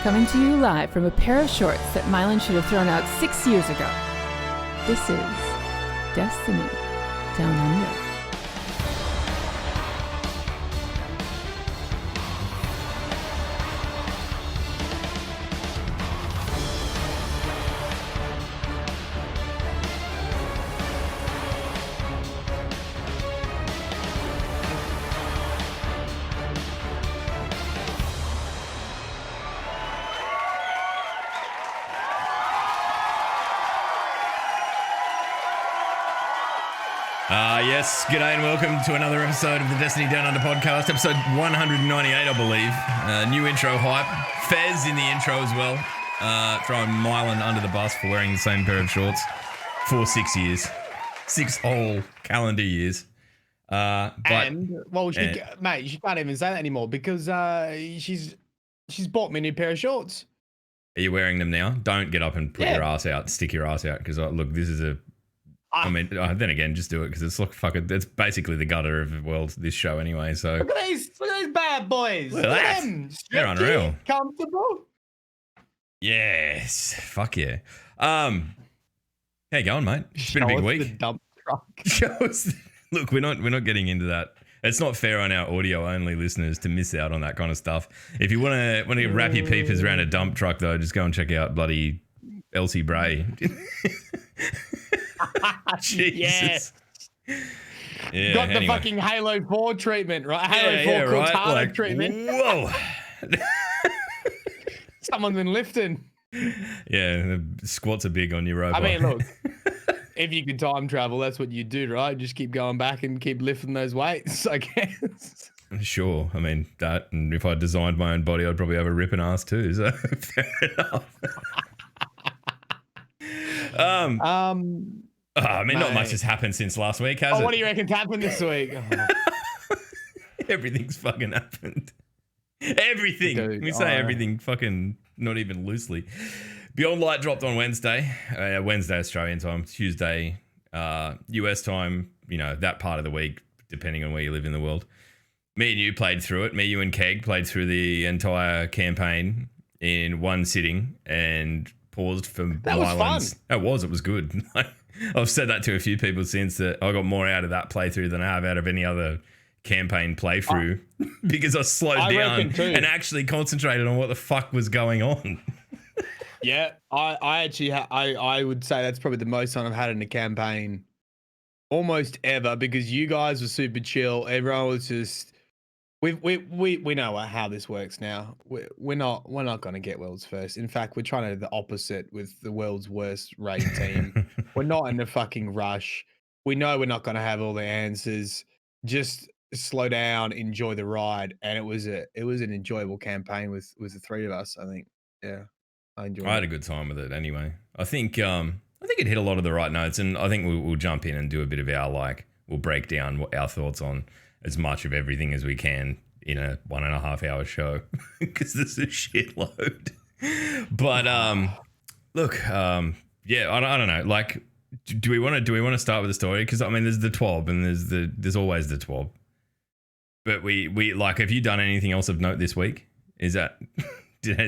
coming to you live from a pair of shorts that Mylan should have thrown out 6 years ago. This is Destiny Down Under. Yes, g'day and welcome to another episode of the Destiny Down Under podcast, episode 198, I believe. New intro hype. Fez in the intro as well. Throwing Mylan under the bus for wearing the same pair of shorts for 6 years. 6 whole calendar years. Mate, she can't even say that anymore because she's bought me a new pair of shorts. Are you wearing them now? Don't get up and put your ass out, stick your ass out, because look, this is a... I mean, then again, just do it because it's it's basically the gutter of the world, this show anyway. So look at these bad boys. Look at them. They're unreal. Comfortable. Yes. Fuck yeah. How you going, mate? It's been a big week. The dump truck. Look, we're not getting into that. It's not fair on our audio only listeners to miss out on that kind of stuff. If you want to wrap your peepers around a dump truck, though, just go and check out bloody Elsie Bray. Jesus. Yeah, got the fucking Halo 4 treatment, right? Halo 4 Cortana treatment. Whoa. Someone's been lifting. Yeah, the squats are big on your robot. I mean, look, if you could time travel, that's what you do, right? Just keep going back and keep lifting those weights, I guess. Sure. I mean, that, and if I designed my own body, I'd probably have a ripping ass too, so fair enough. Not much has happened since last week, has it? What do you reckon's happened this week? Everything's fucking happened. Everything. Dude, we say everything fucking not even loosely. Beyond Light dropped on Wednesday. Wednesday Australian time, Tuesday US time, that part of the week, depending on where you live in the world. Me and you played through it. Me, you and Keg played through the entire campaign in one sitting and paused for that was fun. It was good. I've said that to a few people since, that I got more out of that playthrough than I have out of any other campaign playthrough because I slowed down and actually concentrated on what the fuck was going on. Yeah, I would say that's probably the most fun I've had in a campaign almost ever, because you guys were super chill. Everyone was just... We know how this works now. We're not going to get world's first. In fact, we're trying to do the opposite with the world's worst raid team. We're not in a fucking rush. We know we're not going to have all the answers. Just slow down, enjoy the ride, and it was an enjoyable campaign with the three of us. I think, yeah, I enjoyed. I had a good time with it anyway. I think it hit a lot of the right notes, and I think we'll jump in and do a bit of we'll break down our thoughts on as much of everything as we can in a 1.5 hour show because there's a shitload. But look, I don't know. Like, do we want to start with the story? Because I mean, there's the TWAB and there's always the TWAB. But we like, have you done anything else of note this week? Has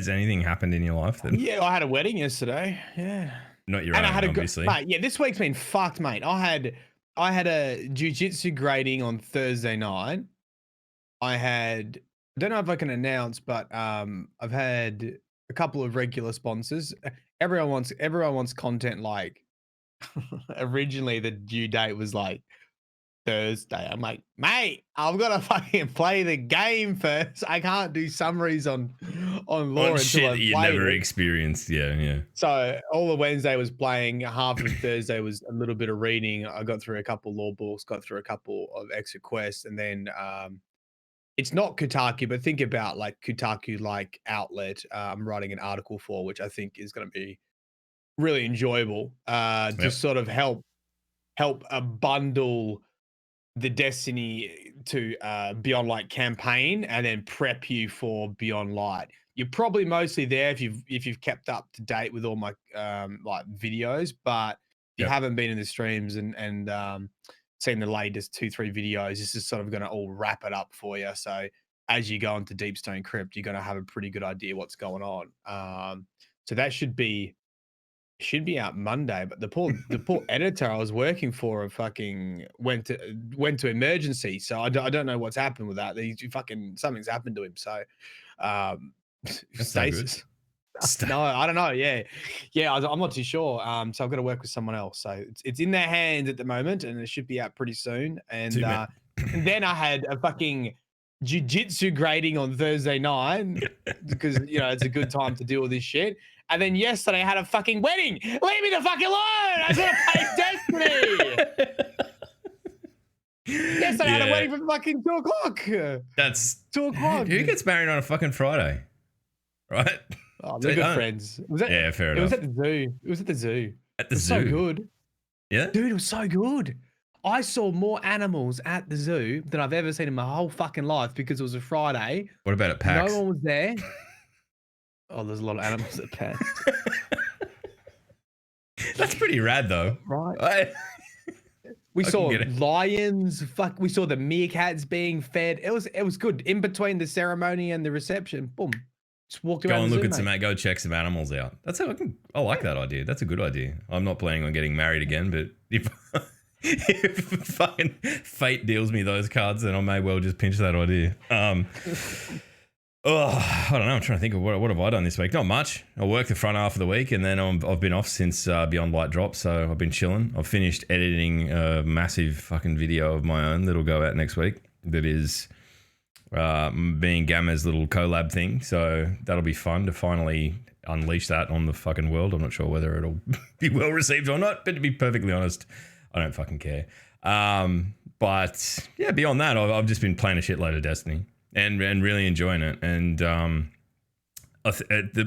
anything happened in your life? Yeah, I had a wedding yesterday. Yeah, not your own, obviously. Mate, yeah, this week's been fucked, mate. I had a jiu-jitsu grading on Thursday night. I don't know if I can announce, but I've had a couple of regular sponsors. Everyone wants content. Like, originally the due date was like Thursday. I'm like, mate, I've got to fucking play the game first. I can't do summaries on lore until shit I've that you played never it. experienced. Yeah. So all of Wednesday was playing. Half of Thursday was a little bit of reading. I got through a couple lore books, got through a couple of extra quests, and then it's not Kotaku, but think about like Kotaku like outlet. I'm writing an article for, which I think is going to be really enjoyable. To sort of help bundle the Destiny to Beyond Light campaign and then prep you for Beyond Light. You're probably mostly there if you've kept up to date with all my like videos, but if you haven't been in the streams and seen the latest 2-3 videos, this is sort of going to all wrap it up for you. So as you go into Deepstone Crypt, you're gonna have a pretty good idea what's going on. So that should be out Monday. But the poor editor I was working for fucking went to emergency. So I don't know what's happened with that. Something's happened to him. So That's not good. stasis. No, I don't know. Yeah, I'm not too sure. So I've got to work with someone else. So it's in their hands at the moment, and it should be out pretty soon. And and then I had a fucking jiu-jitsu grading on Thursday night because it's a good time to deal with this shit. And then yesterday I had a fucking wedding. Leave me the fuck alone. I gotta play Destiny. Yesterday I had a wedding from fucking 2:00. That's 2:00. Who gets married on a fucking Friday? Right? Oh, they're good friends. Yeah, fair enough. It was at the zoo. It was at the zoo. At the zoo? So good. Yeah? Dude, it was so good. I saw more animals at the zoo than I've ever seen in my whole fucking life because it was a Friday. What about at PAX? No one was there. Oh, there's a lot of animals at PAX. That's pretty rad, though. Right. We saw lions. We saw the meerkats being fed. It was good. In between the ceremony and the reception, boom. Just walked around. Go and the look zoo, at mate. go check some animals out. That's how I like that idea. That's a good idea. I'm not planning on getting married again, but if fucking fate deals me those cards, then I may well just pinch that idea. I don't know. I'm trying to think of what have I done this week. Not much. I worked the front half of the week, and then I've been off since Beyond Light dropped, so I've been chilling. I've finished editing a massive fucking video of my own that'll go out next week. That is being Gamma's little collab thing, so that'll be fun to finally unleash that on the fucking world. I'm not sure whether it'll be well received or not, but to be perfectly honest, I don't fucking care. But yeah, beyond that, I've just been playing a shitload of Destiny and really enjoying it. And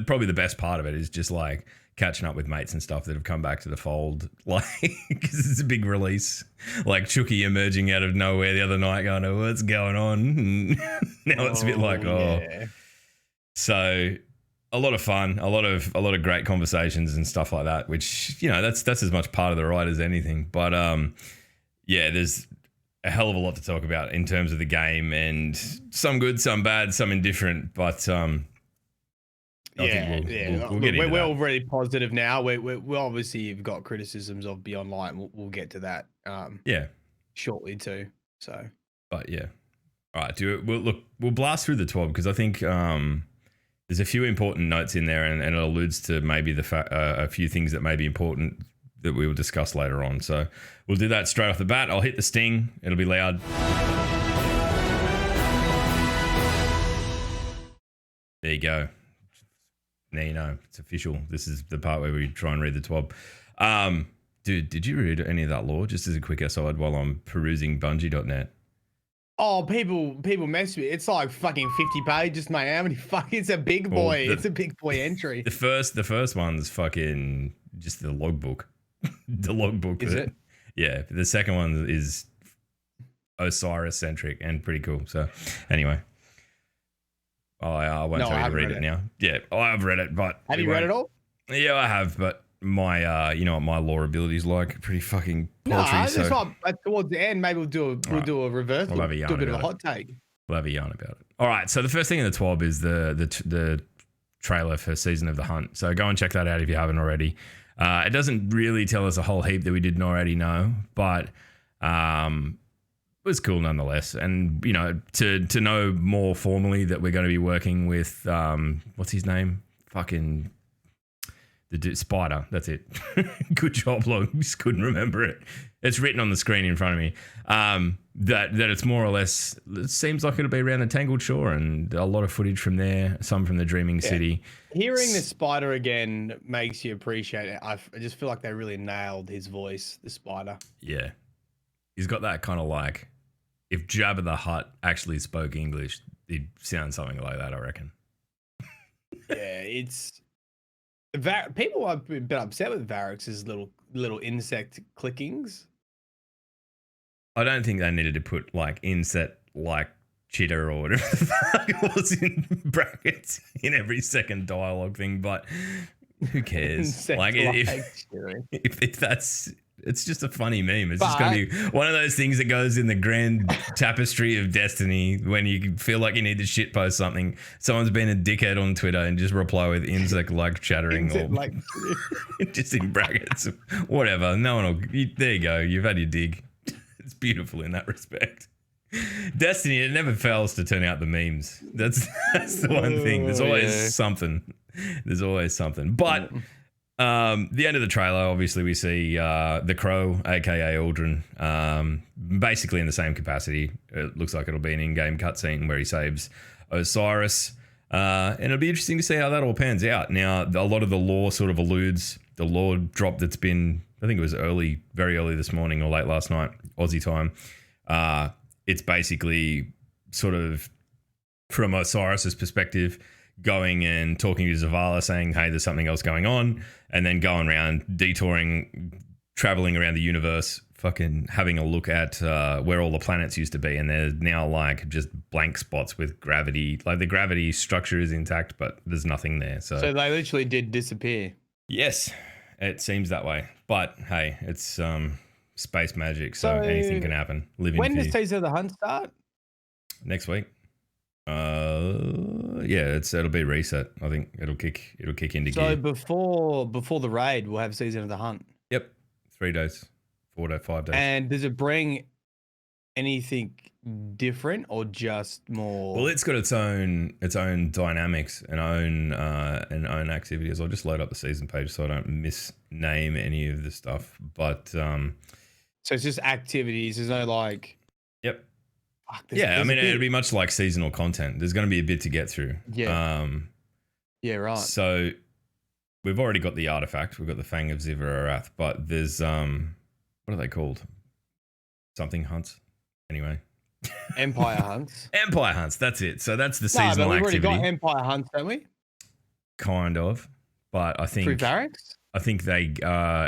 probably the best part of it is just like catching up with mates and stuff that have come back to the fold, like, because it's a big release. Like Chucky emerging out of nowhere the other night going, oh, what's going on? And now it's a bit like, yeah. So a lot of fun, a lot of great conversations and stuff like that, which, that's as much part of the ride as anything. But yeah, there's a hell of a lot to talk about in terms of the game, and some good, some bad, some indifferent, but we'll get into we're that. already positive now. We obviously have got criticisms of Beyond Light, and we'll get to that shortly too. So, but yeah, all right. We'll blast through the 12 because I think there's a few important notes in there, and it alludes to maybe a few things that may be important that we will discuss later on. So we'll do that straight off the bat. I'll hit the sting. It'll be loud. There you go. Now you know it's official. This is the part where we try and read the TWAB. Dude, did you read any of that lore? Just as a quick aside while I'm perusing Bungie.net. Oh, people mess with it. It's like fucking 50 pages, mate. How many it's a big boy. It's a big boy entry. The first one's fucking just the logbook. The logbook. Is it? Yeah. The second one is Osiris centric and pretty cool. So anyway. I won't tell you to read it now. Yeah, I've read it, but have you read it all? Yeah, I have, but my you know what my lore ability is like, pretty fucking paltry. No, just towards the end, maybe we'll do a reverse. We'll have a yarn do a bit of a about hot take. We'll have a yarn about it. All right, so the first thing in the 12 is the trailer for Season of the Hunt. So go and check that out if you haven't already. It doesn't really tell us a whole heap that we didn't already know, but it was cool nonetheless. And, to know more formally that we're going to be working with, what's his name? Fucking the dude, Spider. That's it. Good job, Log. Just couldn't remember it. It's written on the screen in front of me. That it's more or less, it seems like it'll be around the Tangled Shore, and a lot of footage from there, some from the Dreaming City. Hearing the Spider again makes you appreciate it. I just feel like they really nailed his voice, the Spider. Yeah. He's got that kind of like, if Jabba the Hutt actually spoke English, he'd sound something like that, I reckon. Yeah, it's people have been upset with Varrix's little insect clickings. I don't think they needed to put like insect like chitter or whatever the fuck it was in brackets in every second dialogue thing, but who cares? Like if that's It's just a funny meme. It's just going to be one of those things that goes in the grand tapestry of Destiny when you feel like you need to shitpost something. Someone's been a dickhead on Twitter and just reply with insect like chattering or just in brackets. Whatever. No one will. There you go. You've had your dig. It's beautiful in that respect. Destiny, it never fails to turn out the memes. That's the one thing. There's always something. There's always something. But the end of the trailer, obviously, we see the Crow, aka Aldrin, basically in the same capacity. It looks like it'll be an in-game cutscene where he saves Osiris. And it'll be interesting to see how that all pans out. Now, a lot of the lore sort of alludes, the lore drop that's been, I think it was very early this morning or late last night, Aussie time. It's basically sort of from Osiris's perspective, going and talking to Zavala saying, hey, there's something else going on, and then going around detouring, traveling around the universe, fucking having a look at where all the planets used to be, and they're now like just blank spots with gravity. Like the gravity structure is intact, but there's nothing there. So they literally did disappear. Yes, it seems that way. But hey, it's space magic, so anything can happen. When does Season of the Hunt start? Next week. Yeah, it'll be reset. I think it'll kick into gear. So before the raid, we'll have Season of the Hunt. Yep, 3 days, 4 days, 5 days. And does it bring anything different or just more? Well, it's got its own dynamics and own activities. I'll just load up the season page so I don't misname any of the stuff. But so it's just activities. There's no like. Yep. Yeah, I mean, it'd be much like seasonal content. There's going to be a bit to get through. Yeah. Yeah, right. So we've already got the artifact. We've got the Fang of Zivarath, but there's what are they called? Something hunts. Anyway. Empire hunts. Empire hunts. That's it. So that's the seasonal activity. We've already got Empire hunts, don't we? Kind of, but I think through barracks. I think they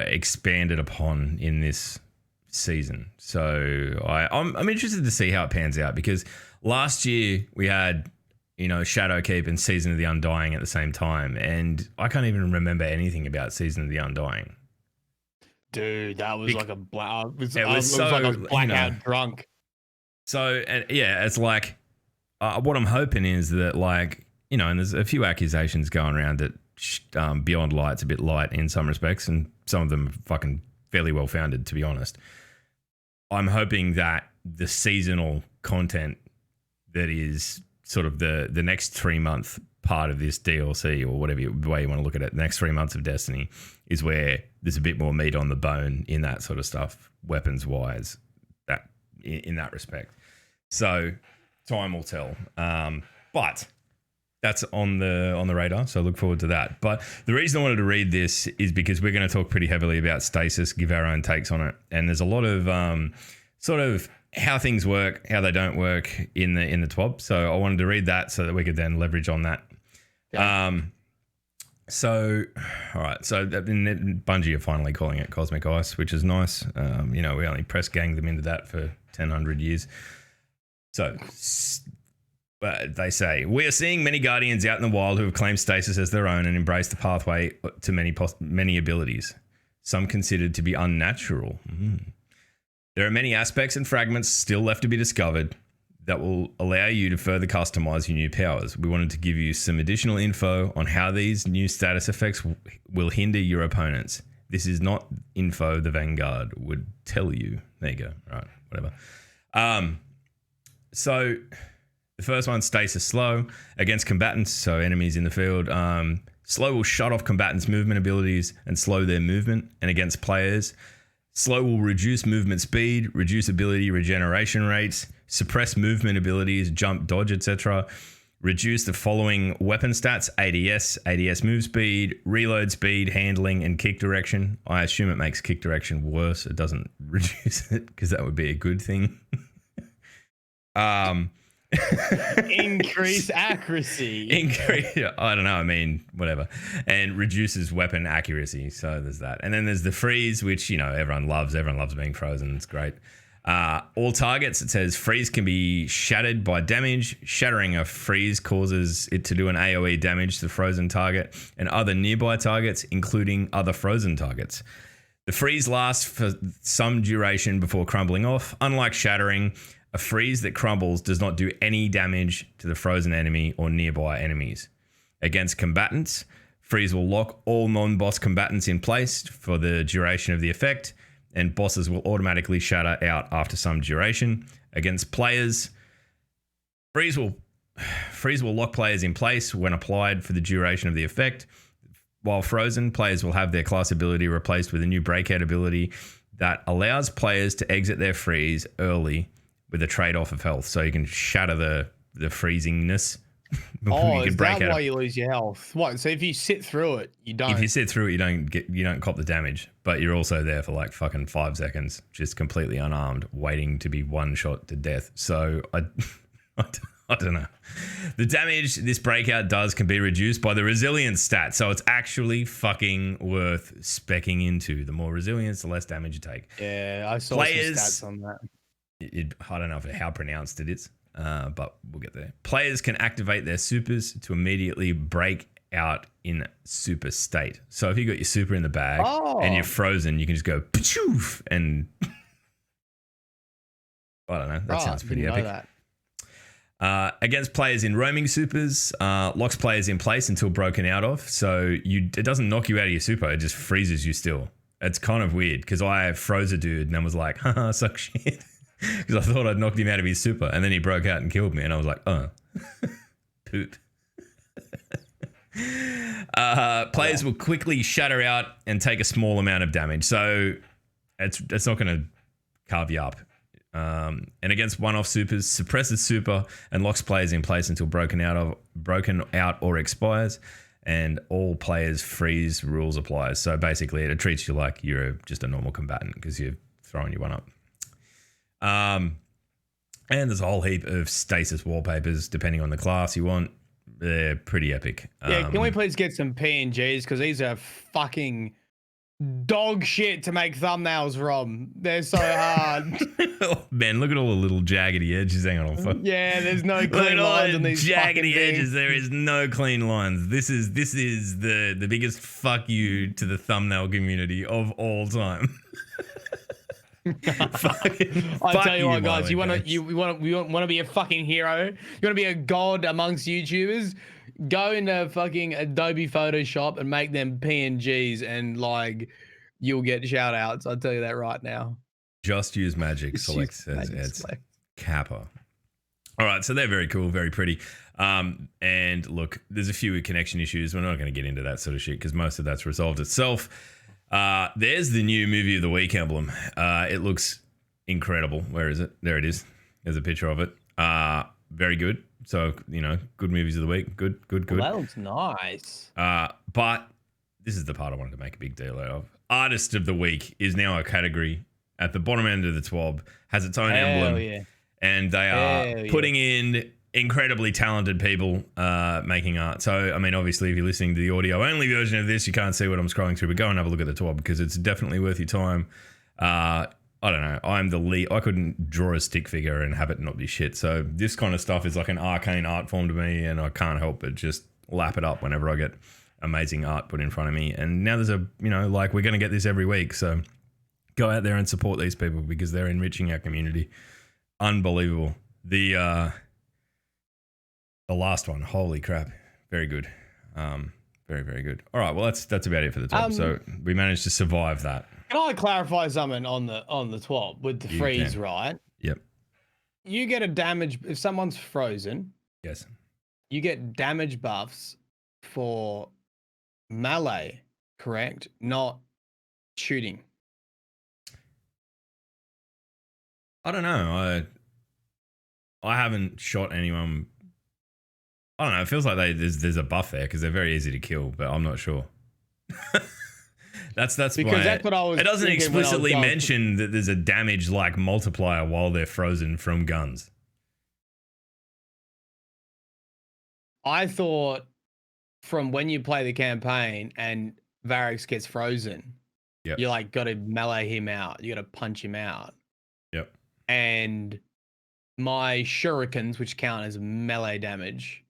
expanded upon in this season. So I'm interested to see how it pans out, because last year we had, Shadowkeep and Season of the Undying at the same time, and I can't even remember anything about Season of the Undying. Dude, that was like a black. It was like I was blackout drunk. So it's like what I'm hoping is that, like, and there's a few accusations going around that Beyond Light's a bit light in some respects, and some of them are fucking fairly well founded, to be honest. I'm hoping that the seasonal content that is sort of the next 3 month part of this DLC, or whatever way you want to look at it, the next 3 months of Destiny, is where there's a bit more meat on the bone in that sort of stuff, weapons wise, that in that respect. So time will tell. But that's on the radar, so look forward to that. But the reason I wanted to read this is because we're going to talk pretty heavily about Stasis, give our own takes on it, and there's a lot of sort of how things work, how they don't work in the TWAB. So I wanted to read that so that we could then leverage on that. Yeah. So, all right. So Bungie are finally calling it Cosmic Ice, which is nice. We only press ganged them into that for 1,000 years. So. But they say, we are seeing many Guardians out in the wild who have claimed Stasis as their own and embraced the pathway to many abilities, some considered to be unnatural. There are many aspects and fragments still left to be discovered that will allow you to further customize your new powers. We wanted to give you some additional info on how these new status effects will hinder your opponents. This is not info the Vanguard would tell you. There you go. All right, whatever. So the first one, Stasis Slow, against combatants, so enemies in the field. Slow will shut off combatants' movement abilities and slow their movement. And against players, Slow will reduce movement speed, reduce ability regeneration rates, suppress movement abilities, jump, dodge, etc. Reduce the following weapon stats: ADS move speed, reload speed, handling, and kick direction. I assume it makes kick direction worse. It doesn't reduce it, because that would be a good thing. Increase accuracy. I don't know. I mean, whatever. And reduces weapon accuracy. So there's that. And then there's the freeze, which, everyone loves. Everyone loves being frozen. It's great. All targets, it says freeze can be shattered by damage. Shattering a freeze causes it to do an AoE damage to the frozen target and other nearby targets, including other frozen targets. The freeze lasts for some duration before crumbling off. Unlike shattering, a freeze that crumbles does not do any damage to the frozen enemy or nearby enemies. Against combatants, freeze will lock all non-boss combatants in place for the duration of the effect, and bosses will automatically shatter out after some duration. Against players, freeze will lock players in place when applied for the duration of the effect. While frozen, players will have their class ability replaced with a new breakout ability that allows players to exit their freeze early with a trade-off of health. So you can shatter the freezingness. Oh, is that why you lose your health? What? So if you sit through it, you don't. If you sit through it, you don't cop the damage, but you're also there for like fucking 5 seconds, just completely unarmed, waiting to be one shot to death. So I don't know. The damage this breakout does can be reduced by the resilience stat, so it's actually fucking worth speccing into. The more resilience, the less damage you take. Yeah, I saw some stats on that. I don't know how pronounced it is, but we'll get there. Players can activate their supers to immediately break out in super state. So if you got your super in the bag and you're frozen, you can just go pachoof and I don't know. That sounds pretty epic. Against players in roaming supers, locks players in place until broken out of. So it doesn't knock you out of your super, it just freezes you still. It's kind of weird because I froze a dude and I was like, haha, suck shit. Because I thought I'd knocked him out of his super and then he broke out and killed me and I was like, poop. Players will quickly shatter out and take a small amount of damage. So it's not going to carve you up. And against one-off supers, suppresses super and locks players in place until broken out or expires, and all players freeze rules applies. So basically, it treats you like you're just a normal combatant because you're throwing your one up. And there's a whole heap of stasis wallpapers depending on the class you want. They're pretty epic. Yeah, can we please get some PNGs because these are fucking dog shit to make thumbnails from. They're so hard. Oh, man, look at all the little jaggedy edges. Hang on. Yeah, there's no clean lines on these jaggedy edges. There is no clean lines. This is the biggest fuck you to the thumbnail community of all time. I tell you what, guys, you want to be a fucking hero. You want to be a god amongst YouTubers. Go into fucking Adobe Photoshop and make them PNGs and like you'll get shout outs. I'll tell you that right now. Just use Magic Select says it's Kappa. All right, so they're very cool, very pretty. And look, there's a few connection issues. We're not going to get into that sort of shit because most of that's resolved itself. There's the new movie of the week emblem. It looks incredible. Where is it? There it is. There's a picture of it. Very good. So, good movies of the week. Good. Well, that looks nice. But this is the part I wanted to make a big deal out of. Artist of the week is now a category at the bottom end of the TWAB, has its own emblem. Yeah. And they are putting in incredibly talented people making art. So, I mean, obviously, if you're listening to the audio-only version of this, you can't see what I'm scrolling through, but go and have a look at the TWAB because it's definitely worth your time. I don't know. I'm the lead. I couldn't draw a stick figure and have it not be shit. So this kind of stuff is like an arcane art form to me, and I can't help but just lap it up whenever I get amazing art put in front of me. And now there's we're going to get this every week. So go out there and support these people because they're enriching our community. Unbelievable. The last one, holy crap, very good. Very, very good. All right, well that's about it for the top. So we managed to survive that. Can I clarify something on the TWAB with the freeze, right? Yep. You get a damage if someone's frozen. Yes. You get damage buffs for melee, correct? Not shooting. I don't know. I haven't shot anyone. I don't know. It feels like there's a buff there because they're very easy to kill, but I'm not sure. That's because why that's what I was. It doesn't explicitly mention that there's a damage like multiplier while they're frozen from guns. I thought from when you play the campaign and Varix gets frozen, you like got to melee him out. You got to punch him out. Yep. And my shurikens, which count as melee damage,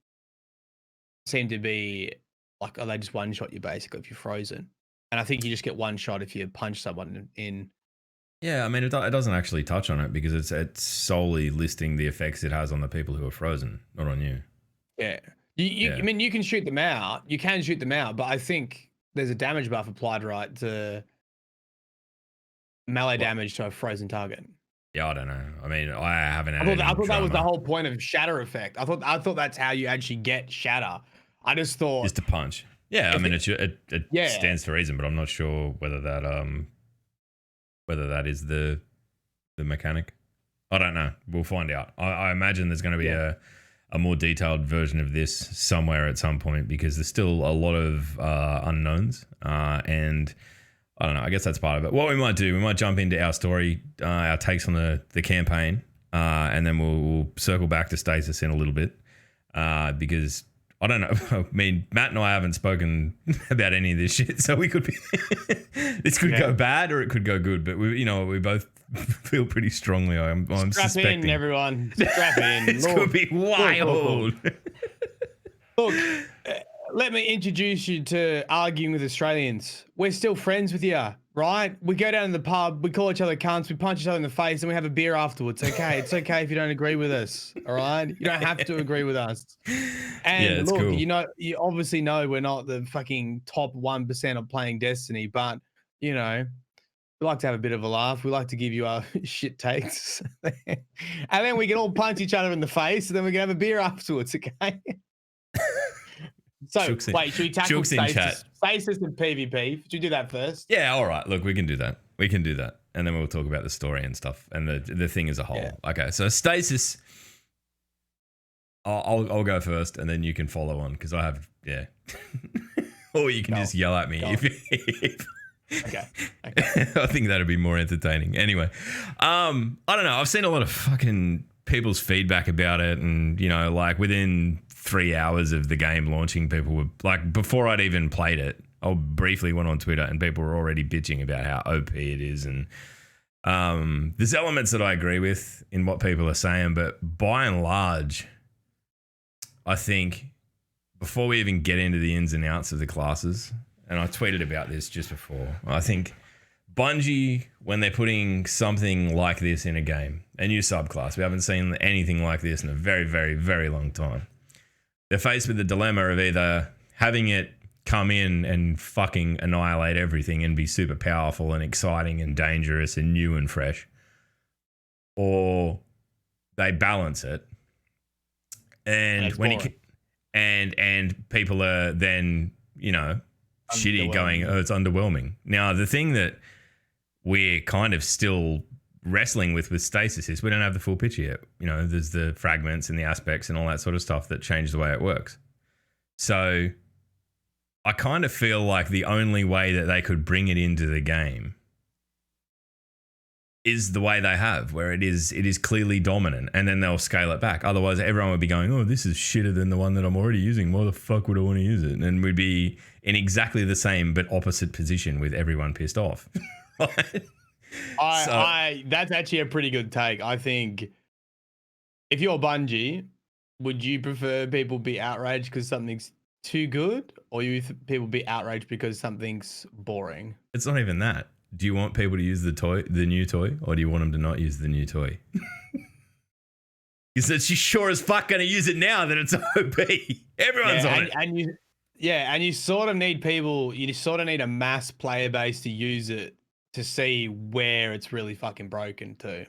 seem to be like, they just one shot you basically if you're frozen. And I think you just get one shot if you punch someone in. Yeah, I mean, it doesn't actually touch on it because it's solely listing the effects it has on the people who are frozen, not on you. Yeah. Yeah. I mean, you can shoot them out. You can shoot them out, but I think there's a damage buff applied, right, to melee damage to a frozen target. Yeah, I don't know. I mean, I haven't had I thought that was the drama. whole point of shatter effect. I thought that's how you actually get shatter. I just thought Just to punch. Yeah, I mean, it stands to reason, but I'm not sure whether that is the mechanic. I don't know. We'll find out. I imagine there's going to be a more detailed version of this somewhere at some point because there's still a lot of unknowns. And I don't know. I guess that's part of it. What we might do, we might jump into our story, our takes on the campaign, and then we'll circle back to Stasis in a little bit because I don't know. I mean, Matt and I haven't spoken about any of this shit, so we could be this could go bad or it could go good. But we both feel pretty strongly. I'm Strap suspecting in, everyone. Strap in. This could be wild. Look, let me introduce you to arguing with Australians. We're still friends with you, right? We go down to the pub, we call each other cunts, we punch each other in the face, and we have a beer afterwards. Okay, it's okay if you don't agree with us, all right? You don't have to agree with us. And look, cool. you obviously know we're not the fucking top 1% of playing Destiny, but we like to have a bit of a laugh. We like to give you our shit takes. And then we can all punch each other in the face, and then we can have a beer afterwards, okay? So, wait, should we tackle Stasis and PvP? Should we do that first? Yeah, all right. Look, we can do that. And then we'll talk about the story and stuff and the thing as a whole. Yeah. Okay, so Stasis, I'll go first and then you can follow on because I have, or you can just yell at me if Okay. I think that'd be more entertaining. Anyway, I don't know. I've seen a lot of fucking people's feedback about it and, like within 3 hours of the game launching, people were like, before I'd even played it, I briefly went on Twitter and people were already bitching about how OP it is. And there's elements that I agree with in what people are saying, but by and large, I think before we even get into the ins and outs of the classes, and I tweeted about this just before, I think Bungie, when they're putting something like this in a game, a new subclass, we haven't seen anything like this in a very, very, very long time. They're faced with the dilemma of either having it come in and fucking annihilate everything and be super powerful and exciting and dangerous and new and fresh, or they balance it. And and people are then, shitty going, oh, it's underwhelming. Now, the thing that we're kind of still wrestling with Stasis is we don't have the full picture yet. There's the fragments and the aspects and all that sort of stuff that change the way it works. So I kind of feel like the only way that they could bring it into the game is the way they have, where it is clearly dominant, and then they'll scale it back. Otherwise, everyone would be going, oh, this is shitter than the one that I'm already using. Why the fuck would I want to use it? And we'd be in exactly the same but opposite position with everyone pissed off. That's actually a pretty good take. I think if you're Bungie, would you prefer people be outraged because something's too good, or people be outraged because something's boring? It's not even that. Do you want people to use the new toy, or do you want them to not use the new toy? He said she's sure as fuck going to use it now that it's OP. Everyone's on it. And you sort of need people, you sort of need a mass player base to use it to see where it's really fucking broken too.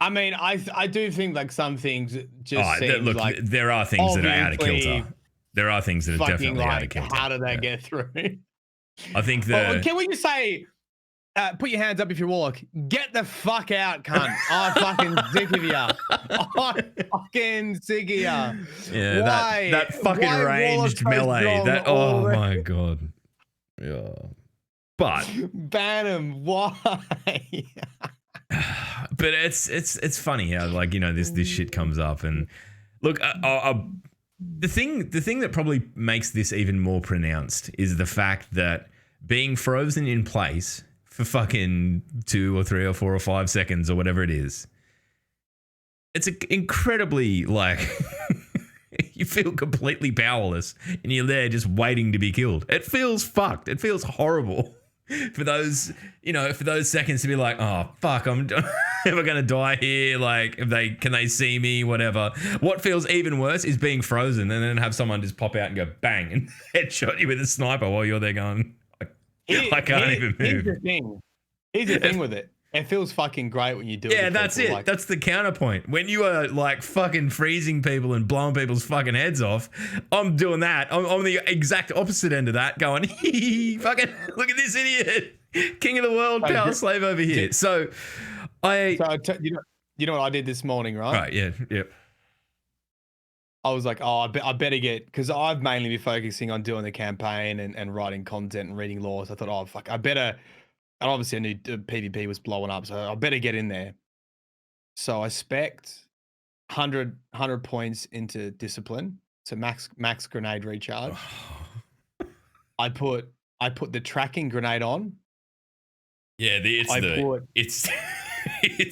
I mean, I do think like some things just seem like there are things that are out of kilter. There are things that are definitely out of kilter. How did they get through? I think can we just say, put your hands up if you're Warlock. Get the fuck out, cunt. I'm fucking sick of ya. I'm fucking sick of ya. Yeah, that fucking ranged melee. Oh my god. Yeah. But ban him. Why? But it's funny how this shit comes up, and look, the thing that probably makes this even more pronounced is the fact that being frozen in place for fucking 2 or 3 or 4 or 5 seconds or whatever it is, it's incredibly You feel completely powerless and you're there just waiting to be killed. It feels fucked. It feels horrible for those, for those seconds to be like, oh, fuck, am I going to die here? Like, can they see me? Whatever. What feels even worse is being frozen and then have someone just pop out and go bang and headshot you with a sniper while you're there going, I can't even move. Here's the thing with it. It feels fucking great when you do it. Yeah, that's it. Like, that's the counterpoint. When you are like fucking freezing people and blowing people's fucking heads off, I'm doing that. I'm the exact opposite end of that, going, fucking look at this idiot, king of the world, power slave over here. You know what I did this morning, right? Right. Yeah. Yep. I was like, oh, I better get, because I've mainly been focusing on doing the campaign and writing content and reading lore. So I thought, oh fuck, I better. And obviously I knew PvP was blowing up, so I better get in there. So I spec'd 100 points into discipline, so max grenade recharge. I put the tracking grenade on. Yeah, it's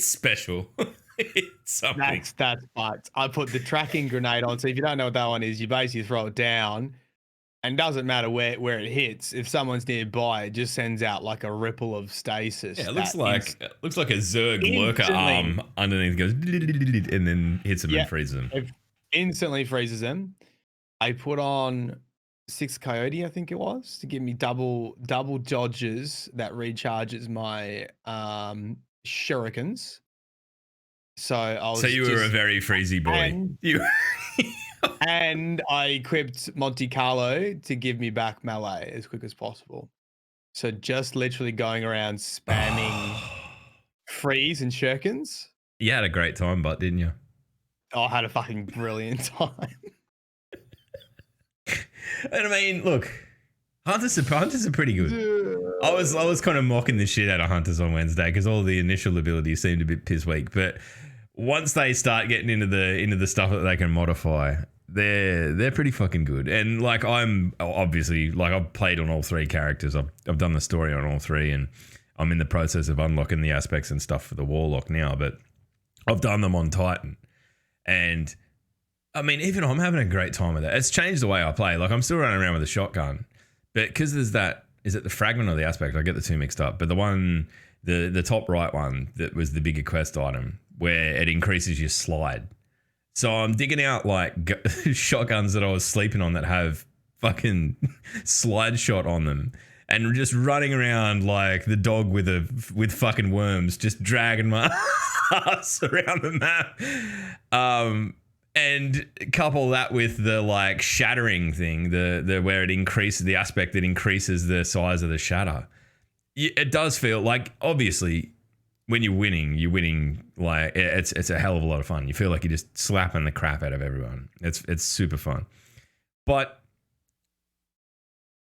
special. It's something. That's fucked. I put the tracking grenade on. So if you don't know what that one is, you basically throw it down. And doesn't matter where it hits. If someone's nearby, it just sends out like a ripple of stasis. Yeah, it looks like a Zerg lurker arm underneath goes and then hits them and freezes them. It instantly freezes them. I put on 6 Coyote, I think it was, to give me double dodges that recharges my shurikens. So you were a very freezy boy. And I equipped Monte Carlo to give me back melee as quick as possible. So just literally going around spamming freeze and shurikens. You had a great time, but didn't you? Oh, I had a fucking brilliant time. And I mean, look, Hunters are pretty good. I was kind of mocking the shit out of Hunters on Wednesday because all the initial abilities seemed a bit piss weak, but once they start getting into the stuff that they can modify, they're pretty fucking good. And like, I'm obviously, like, I've played on all 3 characters. I've done the story on all 3, and I'm in the process of unlocking the aspects and stuff for the Warlock now, but I've done them on Titan. And I mean, even I'm having a great time with it. It's changed the way I play. Like, I'm still running around with a shotgun, but because there's that, is it the fragment or the aspect? I get the 2 mixed up, but the one, the top right one that was the bigger quest item, where it increases your slide. So I'm digging out like shotguns that I was sleeping on that have fucking slide shot on them, and just running around like the dog with fucking worms, just dragging my ass around the map. And couple that with the like shattering thing, the where it increases the aspect that increases the size of the shatter. It does feel like, obviously, when you're winning like it's a hell of a lot of fun. You feel like you're just slapping the crap out of everyone. It's super fun. But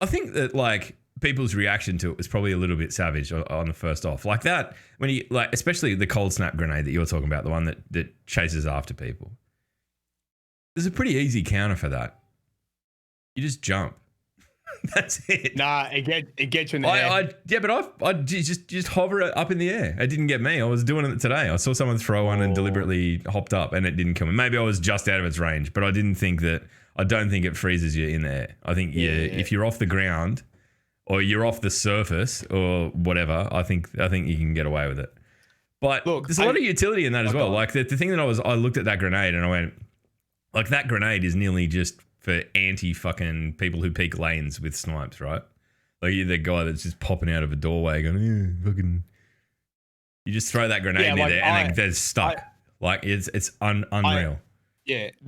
I think that like people's reaction to it was probably a little bit savage on the first off. Like that, when you like, especially the cold snap grenade that you're talking about, the one that chases after people. There's a pretty easy counter for that. You just jump. That's it. Nah, it gets you in the air. But I just hover it up in the air. It didn't get me. I was doing it today. I saw someone throw one and deliberately hopped up, and it didn't kill me. Maybe I was just out of its range, but I don't think it freezes you in the air. I think if you're off the ground or you're off the surface or whatever, I think you can get away with it. But look, there's a lot of utility in that as well. Like the thing that I looked at that grenade and I went, like, that grenade is nearly just for anti-fucking people who peek lanes with snipes, right? Like, you're the guy that's just popping out of a doorway going, fucking... You just throw that grenade in there and they're stuck. It's unreal.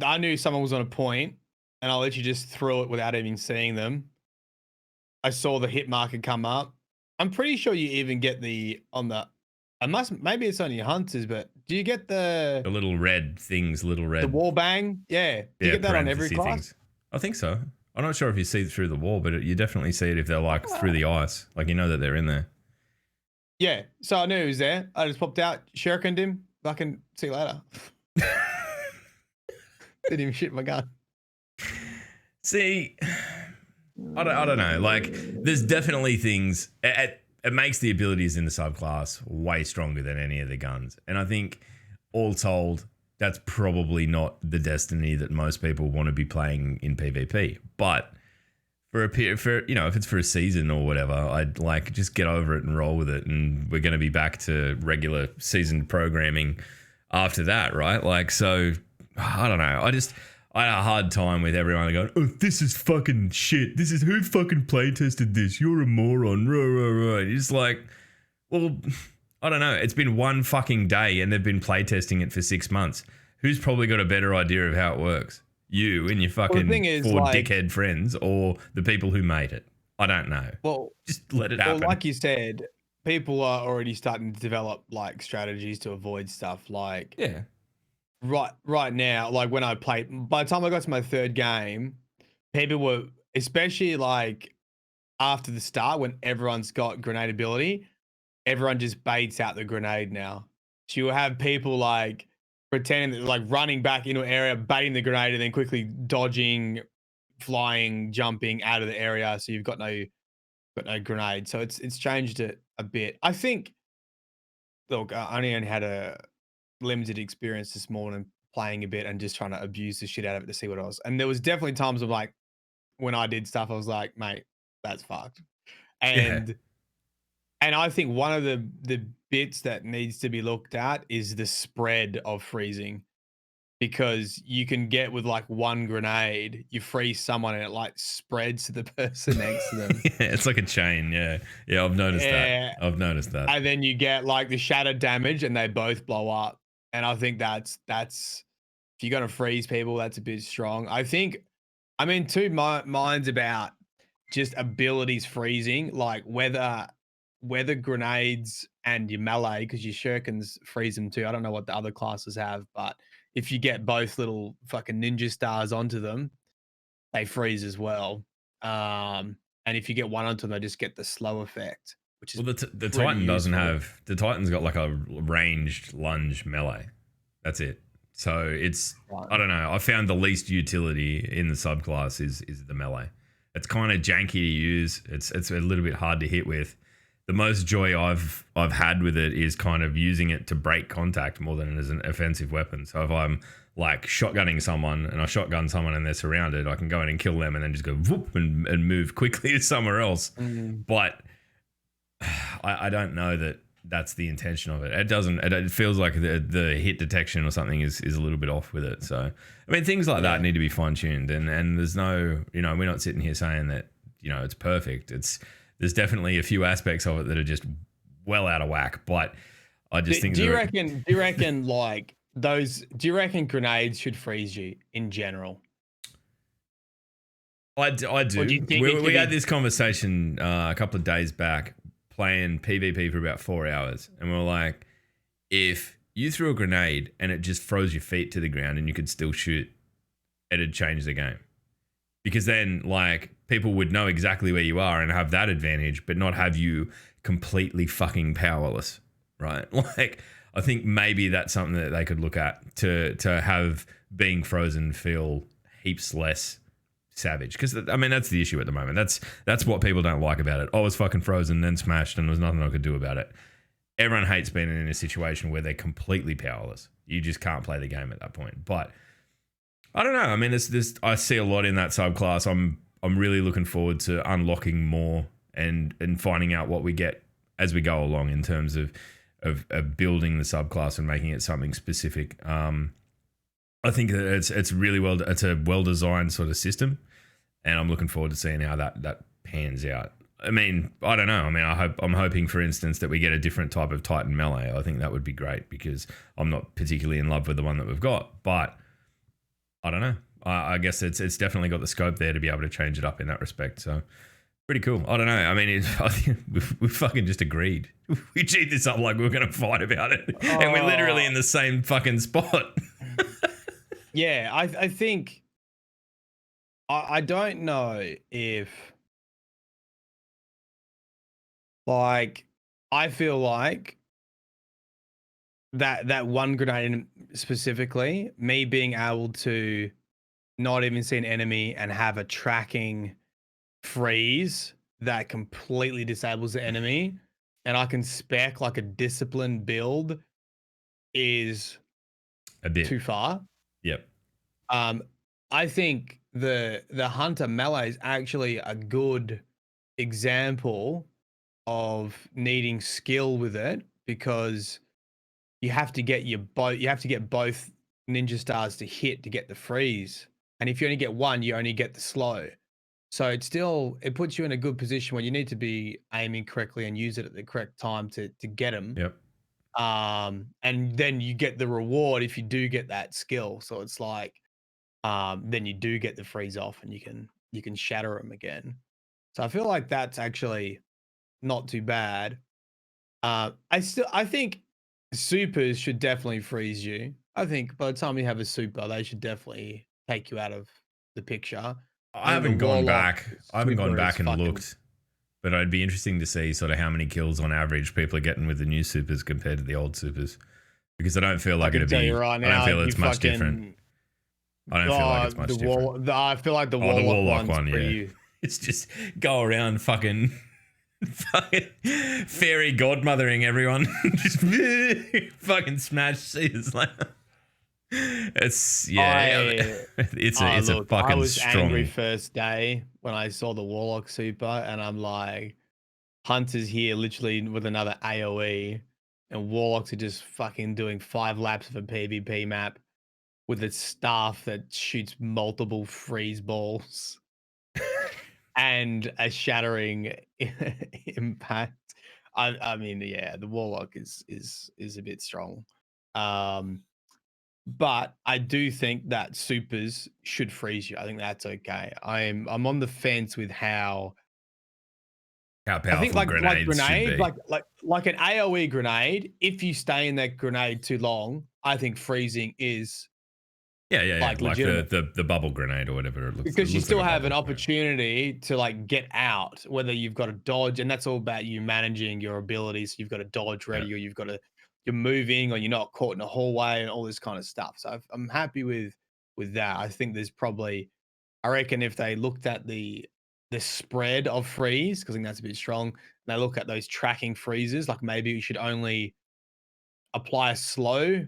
I knew someone was on a point and I literally just threw it without even seeing them. I saw the hit marker come up. I'm pretty sure you even get maybe it's only Hunters, but do you get the little red things, the wall bang? Yeah. Do you get that on every class? Things. I think so. I'm not sure if you see it through the wall, but you definitely see it if they're like through the ice. Like, you know that they're in there. Yeah. So I knew he was there. I just popped out, shurikened him. Fucking see you later. Didn't even shoot my gun. See, I don't know. Like, there's definitely things. It makes the abilities in the subclass way stronger than any of the guns. And I think, all told, that's probably not the Destiny that most people want to be playing in PvP. But for if it's for a season or whatever, I'd like just get over it and roll with it, and we're going to be back to regular season programming after that, right? Like, so I don't know. I had a hard time with everyone going, "Oh, this is fucking shit. This is who fucking play tested this. You're a moron." Rah, rah, rah. You're just like, well, I don't know. It's been one fucking day and they've been playtesting it for 6 months. Who's probably got a better idea of how it works? You and your fucking four dickhead friends, or the people who made it? I don't know. Well, just let it happen. Well, like you said, people are already starting to develop like strategies to avoid stuff. Like, yeah, right now, like when I played, by the time I got to my third game, people were, especially like after the start when everyone's got grenade ability, everyone just baits out the grenade now. So you'll have people like pretending that like running back into an area, baiting the grenade, and then quickly dodging, flying, jumping out of the area. So you've got no grenade. So it's changed it a bit. I think. Look, I only had a limited experience this morning playing a bit and just trying to abuse the shit out of it to see what else. And there was definitely times of like when I did stuff, I was like, mate, that's fucked. And and I think one of the bits that needs to be looked at is the spread of freezing, because you can get with like one grenade, you freeze someone and it like spreads to the person next to them. Yeah, it's like a chain. Yeah, I've noticed that. And then you get like the shatter damage and they both blow up. And I think that's if you're gonna freeze people, that's a bit strong. I mean, two minds about just abilities freezing, like whether grenades and your melee, because your shurikens freeze them too. I don't know what the other classes have, but if you get both little fucking ninja stars onto them, they freeze as well. And if you get one onto them, they just get the slow effect, which is the Titan doesn't have. The Titan's got like a ranged lunge melee. That's it. So it's I don't know. I found the least utility in the subclass is the melee. It's kind of janky to use. It's a little bit hard to hit with. The most joy I've had with it is kind of using it to break contact more than as an offensive weapon. So if I'm like shotgunning someone and I shotgun someone and they're surrounded, I can go in and kill them and then just go whoop and move quickly to somewhere else. But I don't know that that's the intention of it. It feels like the hit detection or something is a little bit off with it. So I mean, things like that need to be fine tuned, and there's no, we're not sitting here saying that it's perfect. There's definitely a few aspects of it that are just well out of whack, but I just think. Do you reckon like those? Do you reckon grenades should freeze you in general? I do. We had this conversation a couple of days back, playing PvP for about 4 hours, and we were like, if you threw a grenade and it just froze your feet to the ground and you could still shoot, it'd change the game. Because then, like, people would know exactly where you are and have that advantage, but not have you completely fucking powerless, right? Like, I think maybe that's something that they could look at to have being frozen feel heaps less savage. Because I mean, that's the issue at the moment. That's what people don't like about it. I was fucking frozen, then smashed, and there's nothing I could do about it. Everyone hates being in a situation where they're completely powerless. You just can't play the game at that point. But I don't know. I mean, I see a lot in that subclass. I'm really looking forward to unlocking more and finding out what we get as we go along in terms of building the subclass and making it something specific. I think that it's really it's a well designed sort of system, and I'm looking forward to seeing how that pans out. I mean, I don't know. I mean, I'm hoping, for instance, that we get a different type of Titan melee. I think that would be great because I'm not particularly in love with the one that we've got, but I don't know. I guess it's definitely got the scope there to be able to change it up in that respect. So pretty cool. I don't know. I mean, I think we fucking just agreed. We cheat this up like we were going to fight about it, and we're literally in the same fucking spot. Yeah, I think I don't know if, like, I feel like that one grenade specifically, me being able to not even see an enemy and have a tracking freeze that completely disables the enemy, and I can spec like a disciplined build, is A bit. too far. Yep. I think the hunter melee is actually a good example of needing skill with it, because you have to get both ninja stars to hit to get the freeze, and if you only get one, you only get the slow. So it puts you in a good position where you need to be aiming correctly and use it at the correct time to get them. Yep. And then you get the reward if you do get that skill. So it's like, then you do get the freeze off and you can shatter them again. So I feel like that's actually not too bad. I think supers should definitely freeze you. I think by the time you have a super, they should definitely take you out of the picture. I think the haven't gone Warlock back. I haven't gone super back is and fucking- looked, but it'd be interesting to see sort of how many kills on average people are getting with the new supers compared to the old supers, because I don't feel like it'd be. Right now, I don't feel it's you much fucking- different. I don't feel like it's much different. I feel like the Oh, Warlock, the Warlock one's one, pretty. yeah. It's just go around fucking fairy godmothering everyone. Just fucking smash seers like it's it's a Look, fucking I was strong. angry first day when I saw the Warlock super, and I'm like, Hunter's here literally with another AoE, and Warlocks are just fucking doing 5 laps of a PvP map with a staff that shoots multiple freeze balls and a shattering impact. I mean, yeah, the Warlock is a bit strong. But I do think that supers should freeze you. I think that's okay. I'm on the fence with how Powerful I think like grenades grenade, should be. like an AoE grenade. If you stay in that grenade too long, I think freezing is Yeah. Like legitimate. the bubble grenade or whatever it looks. Because it you looks still like a have an bubble grenade. opportunity to like get out, whether you've got to dodge, and that's all about you managing your abilities. You've got to dodge ready, or you're moving, or you're not caught in a hallway, and all this kind of stuff. So I'm happy with that. I think there's probably, I reckon if they looked at the spread of freeze, because I think that's a bit strong, and they look at those tracking freezes, like maybe you should only apply a slow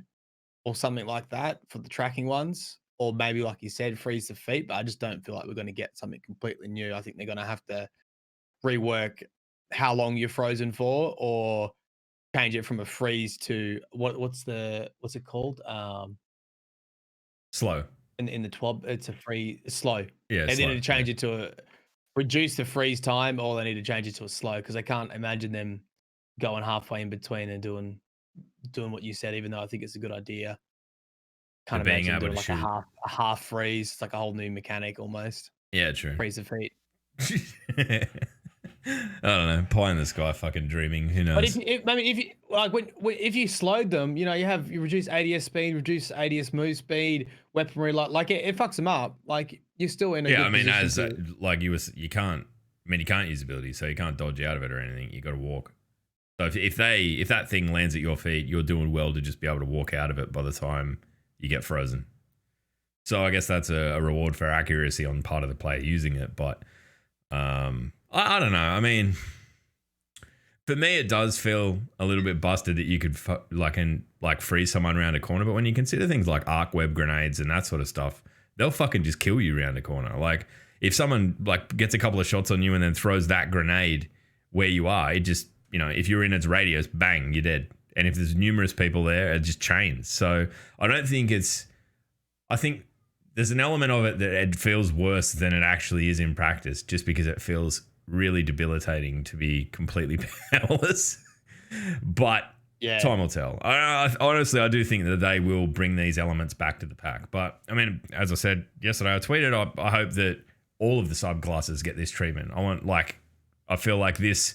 or something like that for the tracking ones, or maybe like you said, freeze the feet. But I just don't feel like we're going to get something completely new. I think they're going to have to rework how long you're frozen for, or change it from a freeze to what's it called? Slow. In the TWAB, it's a slow. Yeah, They slow, need to change it to reduce the freeze time, or they need to change it to a slow, because I can't imagine them going halfway in between and doing what you said. Even though I think it's a good idea. Can't being imagine able doing to like shoot. a half freeze. It's like a whole new mechanic almost. Yeah, true. Freeze the feet. I don't know. Pie in the sky, fucking dreaming. Who knows? But if you like if you slowed them, you reduce ADS speed, reduce ADS move speed, weaponry, like it fucks them up. Like you're still in a good position. as like you can't. I mean, you can't use ability, so you can't dodge out of it or anything. You got to walk. So if that thing lands at your feet, you're doing well to just be able to walk out of it by the time you get frozen. So I guess that's a reward for accuracy on part of the player using it. But I don't know. I mean, for me, it does feel a little bit busted that you could freeze someone around a corner. But when you consider things like arc web grenades and that sort of stuff, they'll fucking just kill you around a corner. Like if someone gets a couple of shots on you and then throws that grenade where you are, it just, if you're in its radius, bang, you're dead. And if there's numerous people there, it just chains. So I don't think I think there's an element of it that it feels worse than it actually is in practice, just because it feels really debilitating to be completely powerless. But Yeah. time will tell. Honestly, I do think that they will bring these elements back to the pack. But I mean, as I said yesterday, I tweeted, I hope that all of the subclasses get this treatment. I feel like this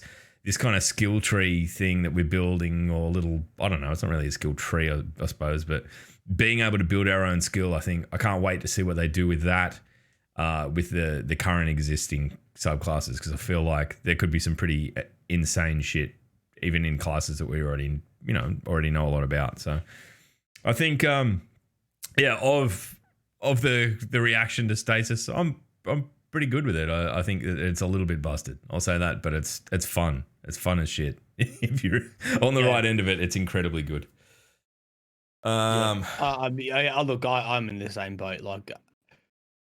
kind of skill tree thing that we're building, or little, I don't know, it's not really a skill tree, I suppose, but being able to build our own skill, I can't wait to see what they do with that, with the current existing subclasses, because I feel like there could be some pretty insane shit, even in classes that we already know a lot about. So I think, of the reaction to Stasis, I'm pretty good with it. I think it's a little bit busted, I'll say that, but it's fun. It's fun as shit. If you're on the right end of it, it's incredibly good. I mean, look, I'm in the same boat. Like,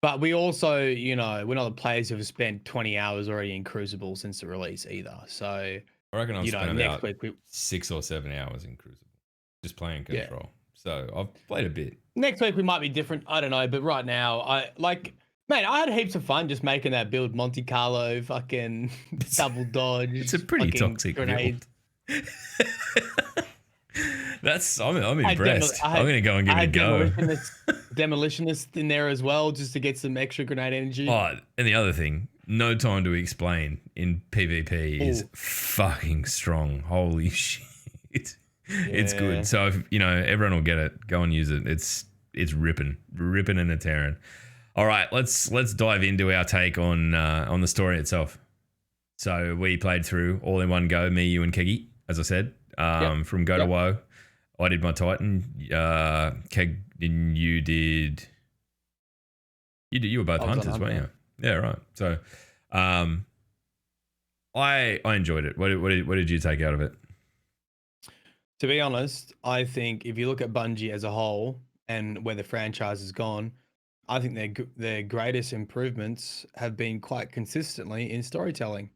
but we also, we're not the players who have spent 20 hours already in Crucible since the release either. So, I reckon I've spent next about week 6 or 7 hours in Crucible, just playing Yeah. Control. So I've played a bit. next week we might be different. I don't know, but right now, man, I had heaps of fun just making that build, Monte Carlo, fucking double dodge. It's a pretty fucking toxic grenade. build. I'm impressed. I'm gonna go and give it a go. Demolitionist in there as well, just to get some extra grenade energy. Oh, and the other thing, no time to explain in PvP is fucking strong. Holy shit. It's good. So if, everyone will get it. Go and use it. It's ripping and a tearing. All right, let's dive into our take on the story itself. So we played through all in one go, me, you, and Keggy, as I said, from Go to Woe. I did my Titan. Keg, you did. You were both hunters, weren't you? Yeah, right. So, I enjoyed it. What did you take out of it? To be honest, I think if you look at Bungie as a whole and where the franchise has gone, I think their greatest improvements have been quite consistently in storytelling.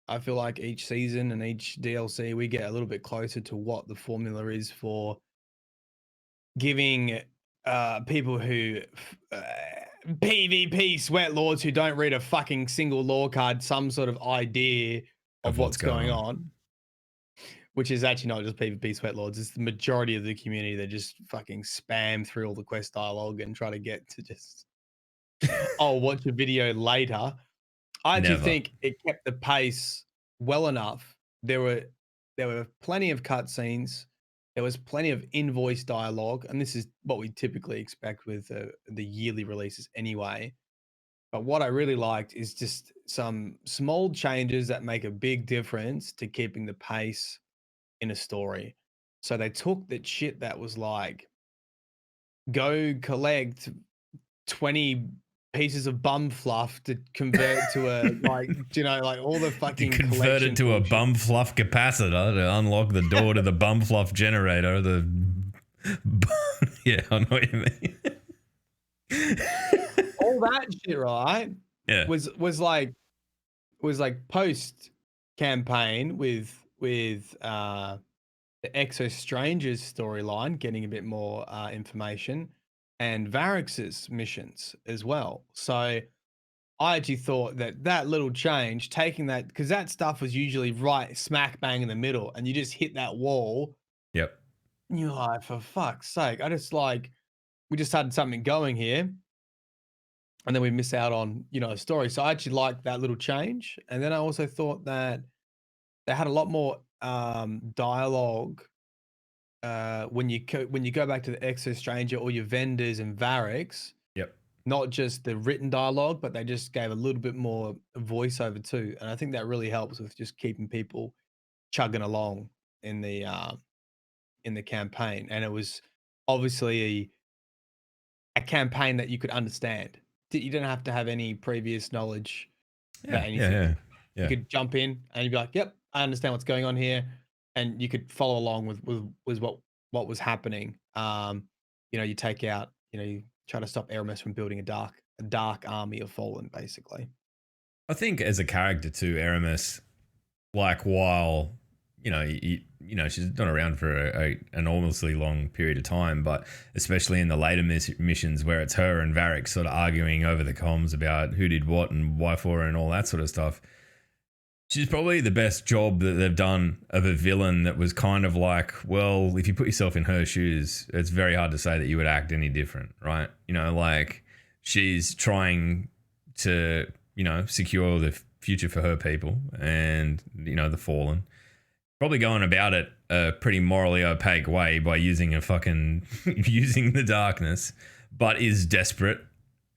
I feel like each season and each DLC, we get a little bit closer to what the formula is for giving people who PvP sweat lords who don't read a fucking single lore card some sort of idea of what's going on. Which is actually not just PvP sweat lords. It's the majority of the community that just fucking spam through all the quest dialogue and try to get to just, I'll watch a video later. I actually think it kept the pace well enough. There were plenty of cutscenes. There was plenty of invoice dialogue, and this is what we typically expect with the yearly releases anyway. But what I really liked is just some small changes that make a big difference to keeping the pace in a story. So they took that shit that was like, go collect 20 pieces of bum fluff to convert to a like all the fucking convert it to a bum fluff capacitor to unlock the door to the bum fluff generator. Yeah, I know what you mean. All that shit, right? Yeah, was like post campaign with the Exo Strangers storyline, getting a bit more information, and Varix's missions as well. So I actually thought that little change, taking that, because that stuff was usually right smack bang in the middle, and you just hit that wall. Yep. And you're like, for fuck's sake, we just had something going here, and then we miss out on a story. So I actually liked that little change, and then I also thought that they had a lot more dialogue when you go back to the Exo Stranger or your vendors and Varix. Yep. Not just the written dialogue, but they just gave a little bit more voiceover too, and I think that really helps with just keeping people chugging along in the campaign. And it was obviously a campaign that you could understand. You didn't have to have any previous knowledge about anything. Yeah. You could jump in and you'd be like, "Yep, I understand what's going on here," and you could follow along with what was happening. You take out, you try to stop Aramis from building a dark army of Fallen, basically. I think as a character too, Aramis, like while she's not around for an enormously long period of time, but especially in the later missions where it's her and Varric sort of arguing over the comms about who did what and why for and all that sort of stuff. She's probably the best job that they've done of a villain that was kind of like, well, if you put yourself in her shoes, it's very hard to say that you would act any different, right? Like she's trying to, secure the future for her people and, the Fallen. Probably going about it a pretty morally opaque way by using using the darkness, but is desperate,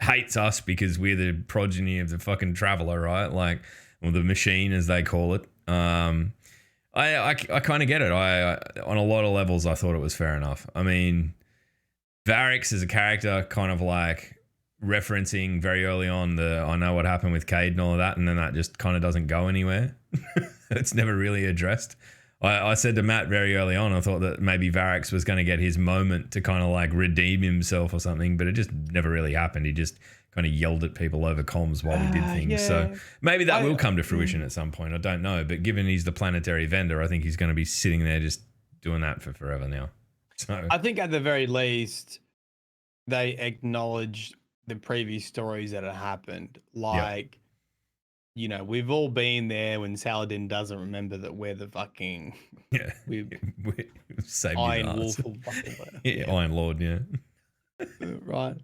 hates us because we're the progeny of the fucking traveler, right? Like, or the machine, as they call it. I kind of get it. On a lot of levels, I thought it was fair enough. I mean, Varix as a character, kind of like referencing very early on I know what happened with Cade and all of that, and then that just kind of doesn't go anywhere. It's never really addressed. I said to Matt very early on, I thought that maybe Varix was going to get his moment to kind of like redeem himself or something, but it just never really happened. He just kind of yelled at people over comms while he did things. Yeah. So maybe that will come to fruition at some point. I don't know. But given he's the planetary vendor, I think he's going to be sitting there just doing that for forever now. So I think at the very least, they acknowledged the previous stories that had happened. Like, you know, we've all been there when Saladin doesn't remember that we're the fucking we saved Iron his Wolf. ass. Or Iron Lord, right.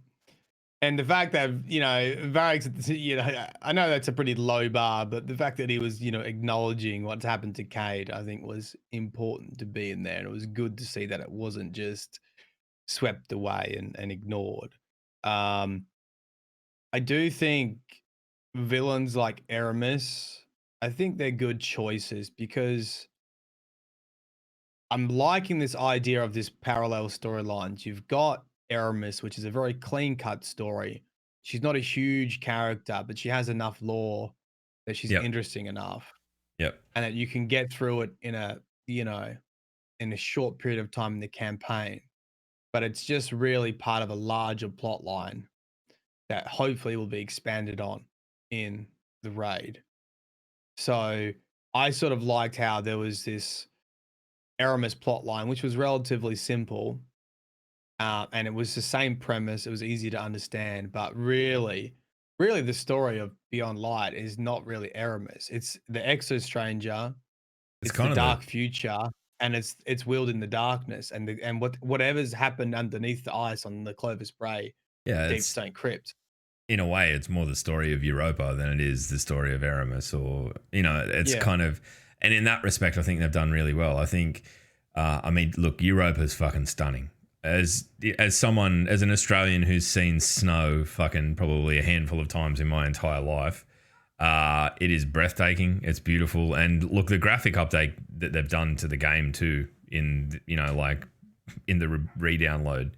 And the fact that, you know, Varix, you know, I know that's a pretty low bar, but the fact that he was, you know, acknowledging what's happened to Cade, I think was important to be in there. And it was good to see that it wasn't just swept away and ignored. I do think villains like Aramis, I think they're good choices because I'm liking this idea of this parallel storylines. You've got Aramis, which is a very clean-cut story. She's not a huge character, but she has enough lore that she's interesting enough. Yep. And that you can get through it in a, you know, in a short period of time in the campaign. But it's just really part of a larger plot line that hopefully will be expanded on in the raid. So I sort of liked how there was this Aramis plot line, which was relatively simple. And it was the same premise. It was easy to understand, but really the story of Beyond Light is not really Aramis. It's the Exo Stranger. It's kind the of dark future, and it's willed in the darkness, and whatever's happened underneath the ice on the Clover Spray, Deep Stone Crypt. In a way, it's more the story of Europa than it is the story of Aramis, or, you know, it's kind of, and in that respect, I think they've done really well. I think, I mean, look, Europa's fucking stunning. As someone, as an Australian who's seen snow fucking probably a handful of times in my entire life, it is breathtaking. It's beautiful. And look, the graphic update that they've done to the game too, in, you know, like in the re-download,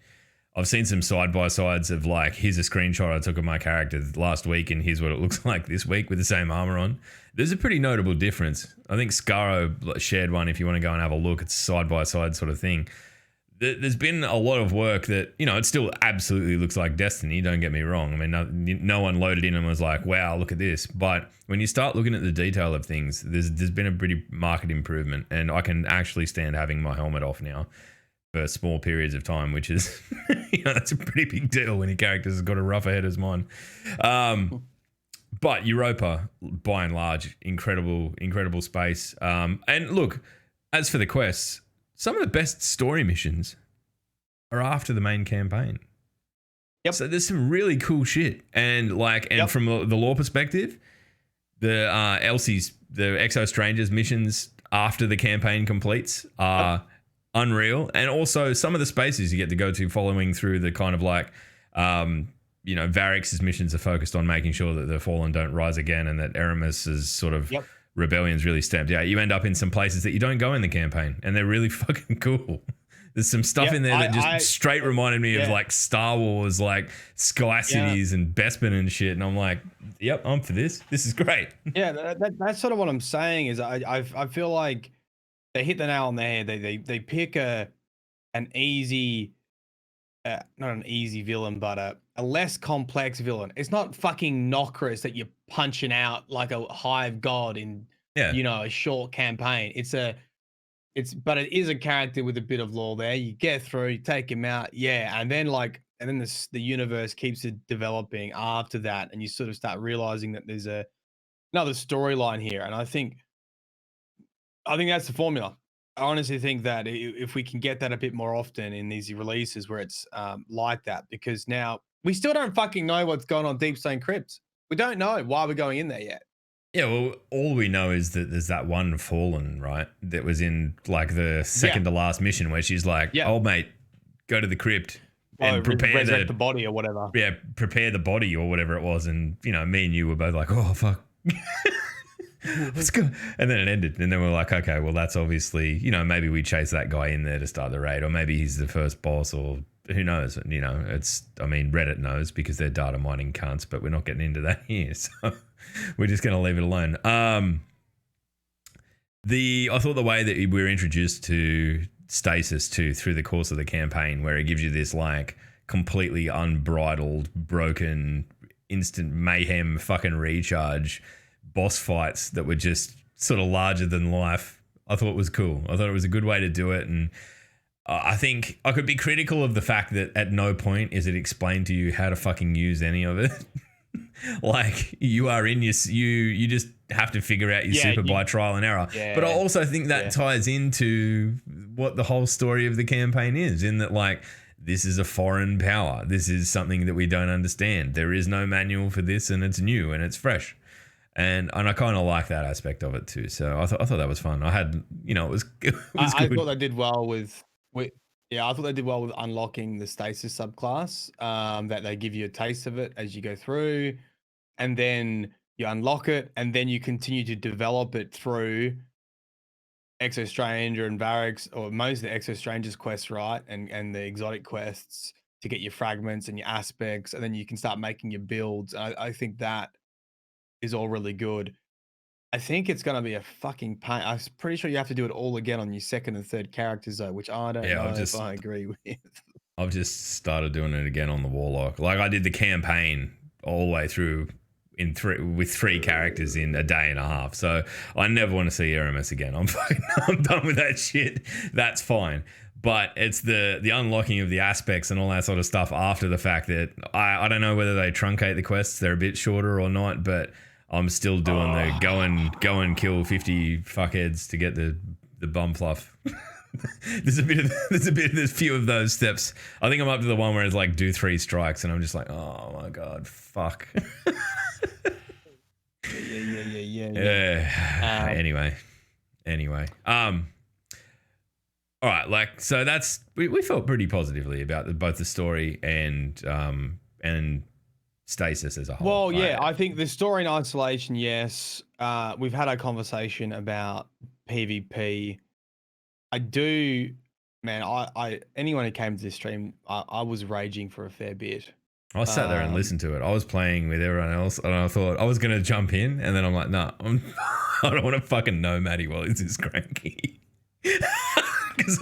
I've seen some side-by-sides of like, here's a screenshot I took of my character last week and here's what it looks like this week with the same armor on. There's a pretty notable difference. I think Scaro shared one if you want to go and have a look. It's side-by-side sort of thing. There's been a lot of work that, you know, it still absolutely looks like Destiny, don't get me wrong. I mean, no one loaded in and was like, wow, look at this. But when you start looking at the detail of things, there's been a pretty marked improvement. And I can actually stand having my helmet off now for small periods of time, which is, you know, that's a pretty big deal when your character's got a rougher head as mine. But Europa, by and large, incredible space. And look, as for the quests, some of the best story missions are after the main campaign. Yep. So there's some really cool shit. And like, and from the lore perspective, the Elsie's, the Exo Strangers missions after the campaign completes are unreal. And also some of the spaces you get to go to following through the kind of like, you know, Varix's missions are focused on making sure that the Fallen don't rise again and that Aramis's sort of rebellion's really stamped out. You end up in some places that you don't go in the campaign, and they're really fucking cool. There's some stuff in there that just straight reminded me of like Star Wars, like Sky Cities and Bespin and shit. And I'm like, yep, I'm for this. This is great. Yeah, that's sort of what I'm saying is I feel like they hit the nail on the head. They pick an easy, not an easy villain, but a less complex villain. It's not fucking Nokris that you're punching out like a hive god in, you know, a short campaign. But it is a character with a bit of lore there. You get through, you take him out, and then the universe keeps it developing after that, and you sort of start realizing that there's another storyline here. And I think that's the formula. I honestly think that if we can get that a bit more often in these releases where it's like that, because now we still don't fucking know what's going on Deep Stone Crypts. We don't know why we're going in there yet. Yeah, well, all we know is that there's that one Fallen, right, that was in like the second to last mission where she's like, oh, mate, go to the crypt and prepare the body or whatever. Yeah, prepare the body or whatever it was. And, you know, me and you were both like, oh, fuck. Let's go. And then it ended. And then we're like, okay, well, that's obviously, you know, maybe we chase that guy in there to start the raid, or maybe he's the first boss, or who knows? You know, Reddit knows because they're data mining cunts, but we're not getting into that here. So we're just going to leave it alone. I thought the way that we were introduced to Stasis too through the course of the campaign, where it gives you this like completely unbridled, broken, instant mayhem fucking recharge boss fights that were just sort of larger than life. I thought it was cool. I thought it was a good way to do it, and I think I could be critical of the fact that at no point is it explained to you how to fucking use any of it. Like you are in your you just have to figure out your super by trial and error. Yeah, but I also think that ties into what the whole story of the campaign is, in that like this is a foreign power. This is something that we don't understand. There is no manual for this, and it's new and it's fresh. And I kind of like that aspect of it too. So I thought that was fun. I had, it was good. I thought they did well with I thought they did well with unlocking the Stasis subclass. That they give you a taste of it as you go through, and then you unlock it, and then you continue to develop it through Exo Stranger and Varix, or most of the Exo Strangers quests, right? And the exotic quests to get your fragments and your aspects, and then you can start making your builds. I think that is all really good. I think it's going to be a fucking pain. I'm pretty sure you have to do it all again on your second and third characters, though, which I don't know if I agree with. I've just started doing it again on the Warlock. Like I did the campaign all the way through with three characters in a day and a half. So I never want to see Aramis again. I'm done with that shit. That's fine. But it's the unlocking of the aspects and all that sort of stuff after the fact that I don't know whether they truncate the quests. They're a bit shorter or not, but I'm still doing the go and kill 50 fuckheads to get the bum fluff. There's a few of those steps. I think I'm up to the one where it's like do 3 strikes, and I'm just like, oh my god, fuck. Yeah. Anyway. All right, like so that's we felt pretty positively about both the story and Stasis as a whole. Well, yeah, I think the story in isolation, yes. We've had a conversation about PvP. I do, man. I anyone who came to this stream, I was raging for a fair bit. I sat there and listened to it. I was playing with everyone else, and I thought I was going to jump in, and then I'm like, nah, I don't want to fucking know Maddie while he's this cranky. Because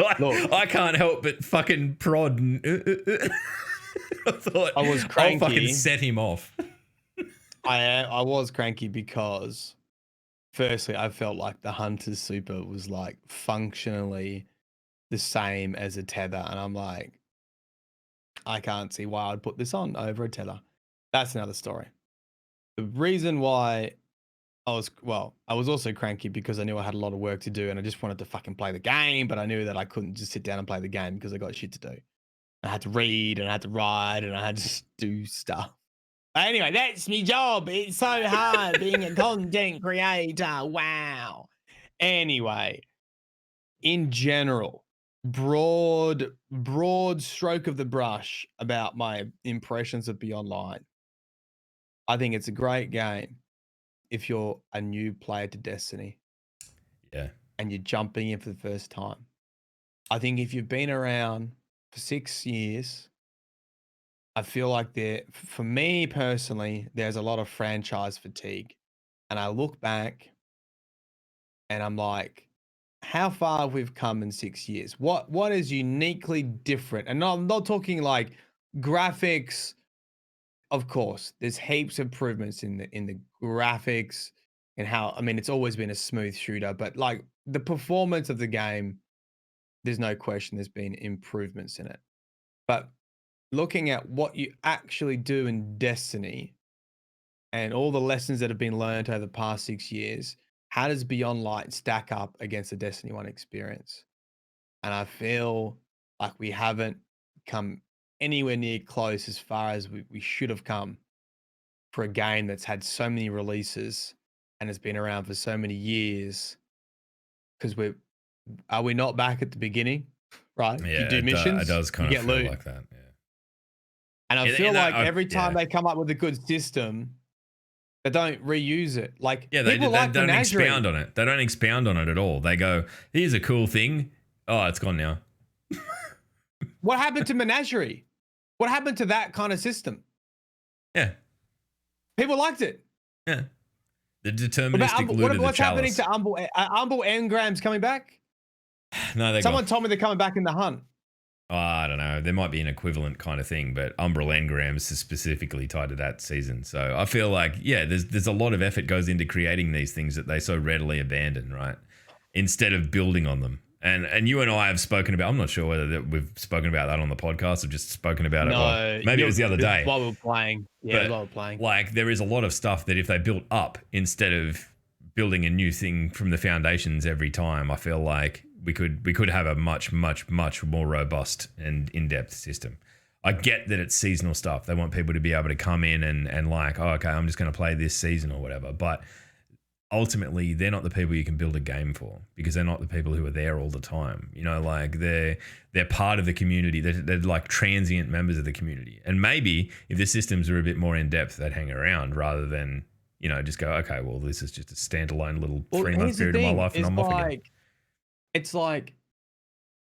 I can't help but fucking prod. And, I thought I was cranky. I'll fucking set him off. I was cranky because, firstly, I felt like the Hunter's Super was like functionally the same as a tether, and I'm like, I can't see why I'd put this on over a tether. That's another story. The reason why I was also cranky because I knew I had a lot of work to do and I just wanted to fucking play the game, but I knew that I couldn't just sit down and play the game because I got shit to do. I had to read and I had to write and I had to do stuff. But anyway, that's my job. It's so hard being a content creator. Wow. Anyway, in general, broad stroke of the brush about my impressions of Beyond Light. I think it's a great game if you're a new player to Destiny. Yeah. And you're jumping in for the first time. I think if you've been around for 6 years, I feel like for me personally, there's a lot of franchise fatigue. And I look back and I'm like, how far we've come in 6 years? What is uniquely different? And I'm not talking like graphics. Of course, there's heaps of improvements in the graphics and how, I mean, it's always been a smooth shooter, but like the performance of the game, there's no question there's been improvements in it. But looking at what you actually do in Destiny and all the lessons that have been learned over the past 6 years, how does Beyond Light stack up against the Destiny 1 experience? And I feel like we haven't come anywhere near close as far as we should have come for a game that's had so many releases and has been around for so many years. Because are we not back at the beginning, right? Yeah, you do missions, it does kind of feel loot. like that. Yeah. And I feel like every time they come up with a good system, they don't reuse it. Like, yeah, they like don't Menagerie. expound on it. They don't expound on it at all. They go, here's a cool thing. Oh, it's gone now. What happened to Menagerie? What happened to that kind of system? Yeah. People liked it. Yeah. The deterministic loot of the what's happening chalice. to Umble Engram's coming back? No, they're Someone gone. told me they're coming back in the hunt. Oh, I don't know. There might be an equivalent kind of thing, but Umbral Engrams is specifically tied to that season. So I feel like, yeah, there's a lot of effort goes into creating these things that they so readily abandon, right? Instead of building on them. And you and I have spoken about, I'm not sure whether we've spoken about that on the podcast or just spoken about it. Well, maybe it was the other day. While we were playing. Yeah, while we were playing. Like, there is a lot of stuff that if they built up instead of building a new thing from the foundations every time, I feel like we could have a much more robust and in-depth system. I get that it's seasonal stuff. They want people to be able to come in and like, oh, okay, I'm just going to play this season or whatever. But ultimately, they're not the people you can build a game for because they're not the people who are there all the time. You know, like they're part of the community. They're like transient members of the community. And maybe if the systems were a bit more in-depth, they'd hang around rather than, you know, just go, okay, well, this is just a standalone little 3-month period of my life and I'm off again. It's like,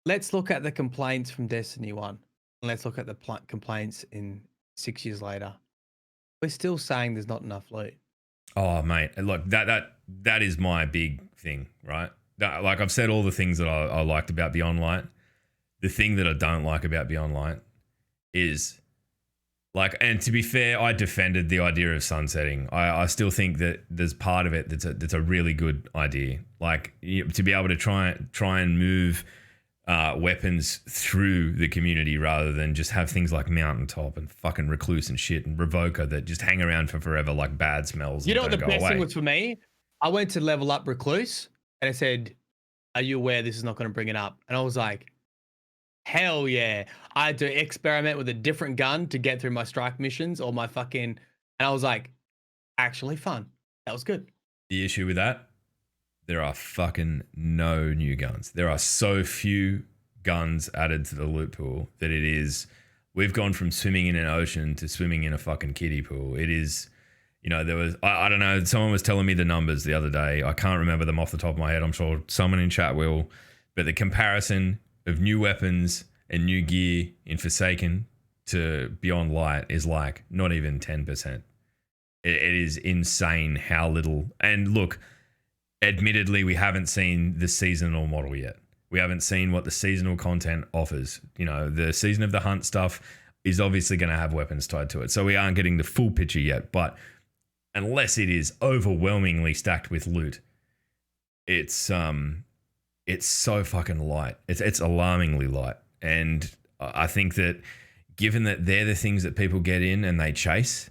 let's look at the complaints from Destiny 1 and let's look at the complaints in 6 years later. We're still saying there's not enough loot. Oh, mate, look, that is my big thing, right? Like I've said all the things that I liked about Beyond Light. The thing that I don't like about Beyond Light is, like, and to be fair, I defended the idea of sunsetting. I still think that there's part of it that's a really good idea. Like, to be able to try and move weapons through the community rather than just have things like Mountaintop and fucking Recluse and shit and Revoker that just hang around for forever like bad smells. You know what the go best away. thing was for me? I went to level up Recluse and I said, are you aware this is not going to bring it up? And I was like, hell yeah. I had to experiment with a different gun to get through my strike missions or my fucking, and I was like, actually fun. That was good. The issue with that, there are fucking no new guns. There are so few guns added to the loot pool that it is, we've gone from swimming in an ocean to swimming in a fucking kiddie pool. It is, you know, there was, I don't know, someone was telling me the numbers the other day. I can't remember them off the top of my head. I'm sure someone in chat will, but the comparison of new weapons and new gear in Forsaken to Beyond Light is like not even 10%. It is insane how little, and look, admittedly, we haven't seen the seasonal model yet. We haven't seen what the seasonal content offers. You know, the Season of the Hunt stuff is obviously going to have weapons tied to it. So we aren't getting the full picture yet. But unless it is overwhelmingly stacked with loot, it's so fucking light. It's alarmingly light. And I think that given that they're the things that people get in and they chase,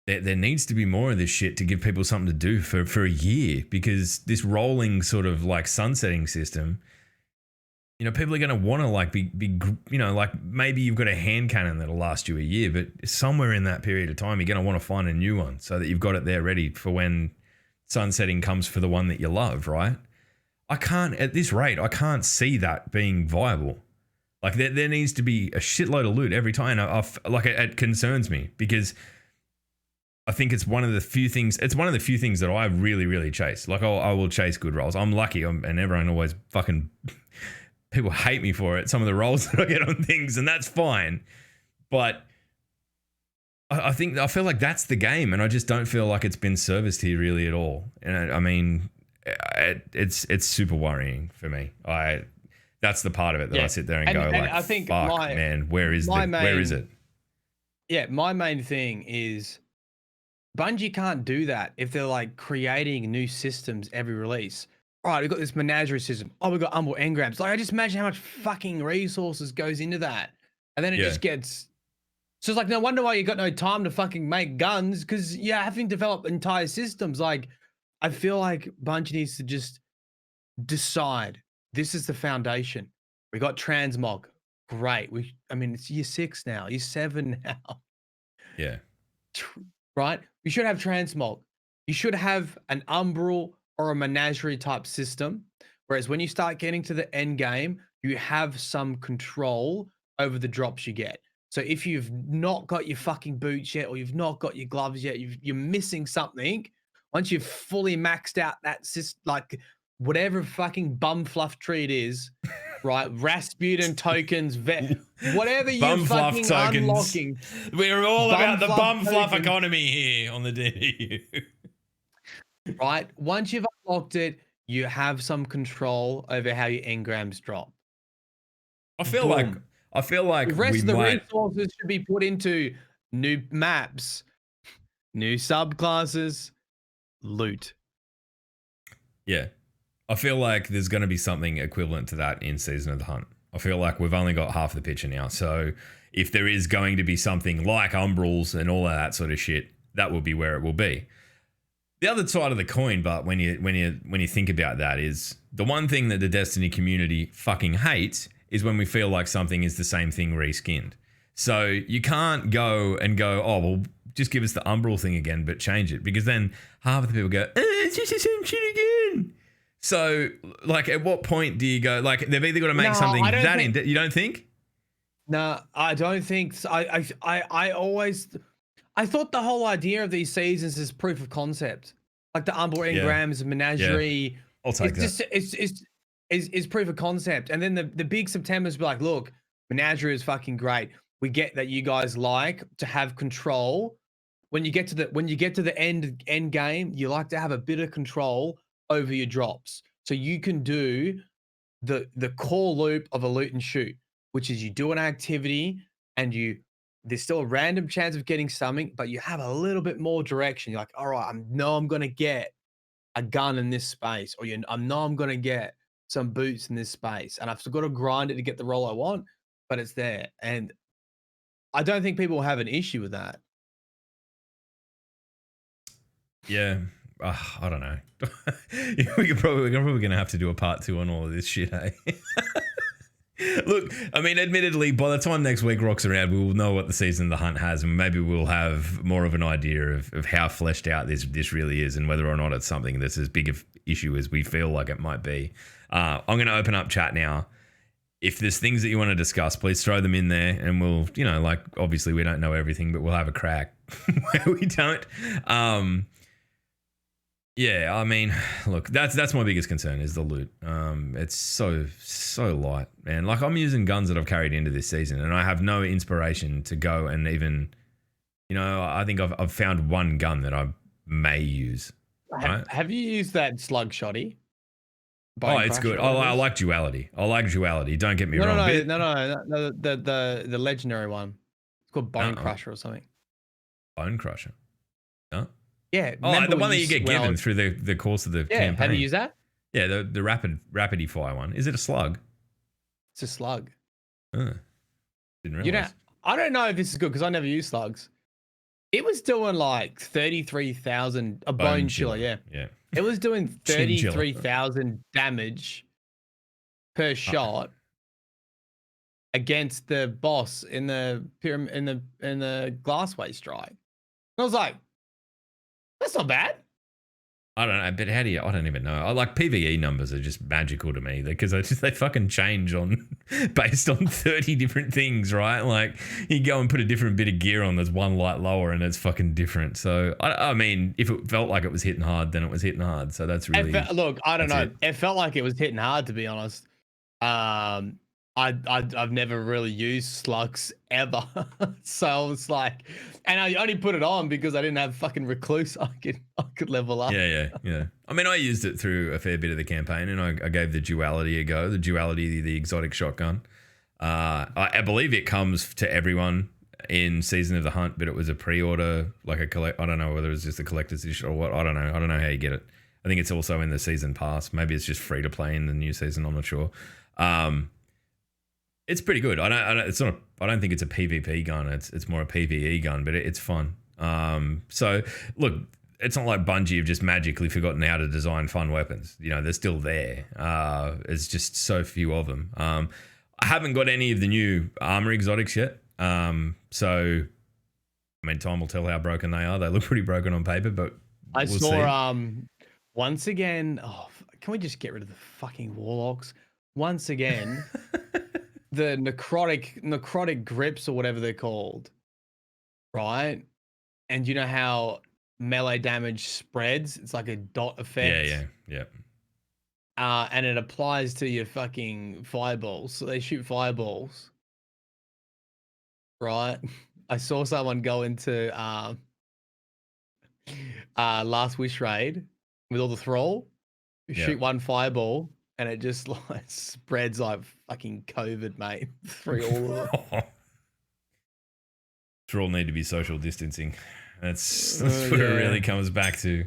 there needs to be more of this shit to give people something to do for a year, because this rolling sort of like sunsetting system, you know, people are going to want to like be, you know, like maybe you've got a hand cannon that'll last you a year, but somewhere in that period of time, you're going to want to find a new one so that you've got it there ready for when sunsetting comes for the one that you love, right? At this rate, I can't see that being viable. Like there needs to be a shitload of loot every time. It concerns me because I think it's one of the few things that I really, really chase. Like I will chase good rolls. I'm lucky, and everyone always fucking, people hate me for it. Some of the rolls that I get on things, and that's fine. But I feel like that's the game, and I just don't feel like it's been serviced here really at all. And I mean, it's super worrying for me. That's the part of it that I sit there and go like, I think, fuck, man, where is it? Yeah, my main thing is Bungie can't do that if they're like creating new systems every release. All right, we've got this menagerie system. Oh, we've got Umbral Engrams. Like, I just imagine how much fucking resources goes into that. And then it just gets... So it's like, no wonder why you got no time to fucking make guns, because you're having to develop entire systems. Like, I feel like Bungie needs to just decide, this is the foundation. We got transmog. Great. It's year 6 now. Year 7 now. Yeah. Right? You should have transmog. You should have an umbral or a menagerie type system. Whereas when you start getting to the end game, you have some control over the drops you get. So if you've not got your fucking boots yet, or you've not got your gloves yet, you're missing something. Once you've fully maxed out that system, like whatever fucking bum fluff tree it is, right? Rasputin tokens, whatever you fucking unlocking. We're all about the bum fluff economy here on the DDU. right? Once you've unlocked it, you have some control over how your engrams drop. I feel like Boom. I feel like The rest we of the might. resources should be put into new maps, new subclasses, loot. Yeah. I feel like there's going to be something equivalent to that in Season of the Hunt. I feel like we've only got half the picture now. So if there is going to be something like Umbrals and all of that sort of shit, that will be where it will be. The other side of the coin, but when you think about that, is the one thing that the Destiny community fucking hates is when we feel like something is the same thing reskinned. So you can't go, oh well, just give us the Umbral thing again, but change it, because then half of the people go, it's just the same shit again. So, like, at what point do you go, like, they've either got to make something that you don't think? No, I don't think so. I always, I thought the whole idea of these seasons is proof of concept, like the Umbral engrams, Menagerie. Yeah. I'll take it's that. just it's proof of concept, and then the big September's be like, look, Menagerie is fucking great. We get that you guys like to have control. When you get to the end game, you like to have a bit of control over your drops, so you can do the core loop of a loot and shoot, which is you do an activity and there's still a random chance of getting something, but you have a little bit more direction. You're like, all right, I'm gonna get a gun in this space, or I'm gonna get some boots in this space, and I've still got to grind it to get the role I want, but it's there, and I don't think people have an issue with that. Yeah. I don't know. We're probably going to have to do a part 2 on all of this shit, eh? Look, I mean, admittedly, by the time next week rocks around, we will know what the Season of the Hunt has, and maybe we'll have more of an idea of how fleshed out this really is, and whether or not it's something that's as big of issue as we feel like it might be. I'm going to open up chat now. If there's things that you want to discuss, please throw them in there, and we'll, like, obviously we don't know everything, but we'll have a crack where we don't. Yeah, I mean, look, that's my biggest concern is the loot. It's so light, man. Like, I'm using guns that I've carried into this season, and I have no inspiration to go and even, I think I've found one gun that I may use. Right? Have you used that slug shotty? Oh, it's good. I like duality. Don't get me wrong. No, the legendary one. It's called Bone Crusher or something. Bone Crusher. No. Yeah. Oh, the one that you get given through the course of the campaign. Have you used that? Yeah, the rapidity fire one. Is it a slug? It's a slug. Didn't realize. I don't know if this is good because I never use slugs. It was doing like 33,000 a bone chiller. Yeah. It was doing 33,000 damage per shot against the boss in the pyramid in the glassway strike. And I was like, that's not bad. I don't know, but how do you? I don't even know. I like PvE numbers are just magical to me because they fucking change on based on 30 different things, right? Like you go and put a different bit of gear on, there's one light lower, and it's fucking different. So I mean, if it felt like it was hitting hard, then it was hitting hard. So that's really look. I don't know. It felt like it was hitting hard, to be honest. I've never really used slugs ever, so I was like, and I only put it on because I didn't have fucking recluse. I could level up. Yeah. I mean, I used it through a fair bit of the campaign, and I gave the duality a go. The duality, the exotic shotgun. I believe it comes to everyone in Season of the Hunt, but it was a pre-order, like a collect. I don't know whether it was just a collector's edition or what. I don't know how you get it. I think it's also in the season pass. Maybe it's just free to play in the new season. I'm not sure. It's pretty good. I don't think it's a PvP gun. It's more a PvE gun, but it's fun. So look, it's not like Bungie have just magically forgotten how to design fun weapons. They're still there. It's just so few of them. I haven't got any of the new armor exotics yet. So I mean, time will tell how broken they are. They look pretty broken on paper, but I saw once again. Oh, can we just get rid of the fucking warlocks once again? The necrotic grips or whatever they're called, right? And you know how melee damage spreads? It's like a dot effect. Yeah. And it applies to your fucking fireballs. So they shoot fireballs, right? I saw someone go into Last Wish raid with all the thrall. You Yeah. shoot one fireball and it just like spreads like fucking COVID, mate, through all of them. All need to be social distancing. That's what it Yeah. really comes back to.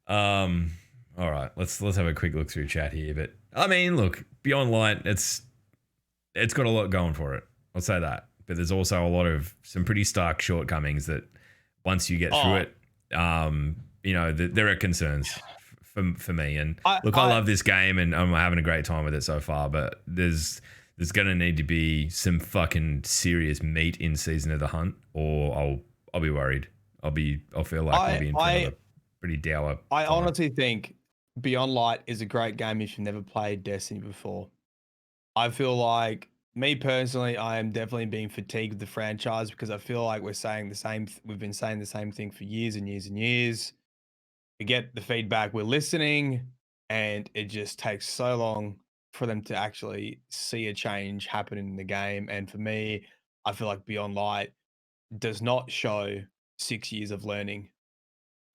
All right, let's have a quick look through chat here. But I mean, look, Beyond Light, it's got a lot going for it. I'll say that. But there's also a lot of some pretty stark shortcomings that once you get through it, you know, there are concerns for me. And I love this game and I'm having a great time with it so far. But there's going to need to be some fucking serious meat in Season of the Hunt, or I'll be worried. I'll feel like I'll be in for another pretty dour. I honestly think Beyond Light is a great game if you've never played Destiny before. I feel like, me personally, I am definitely being fatigued with the franchise because I feel like we've been saying the same thing for years and years and years. We get the feedback, we're listening, and it just takes so long for them to actually see a change happen in the game. And for me, I feel like Beyond Light does not show 6 years of learning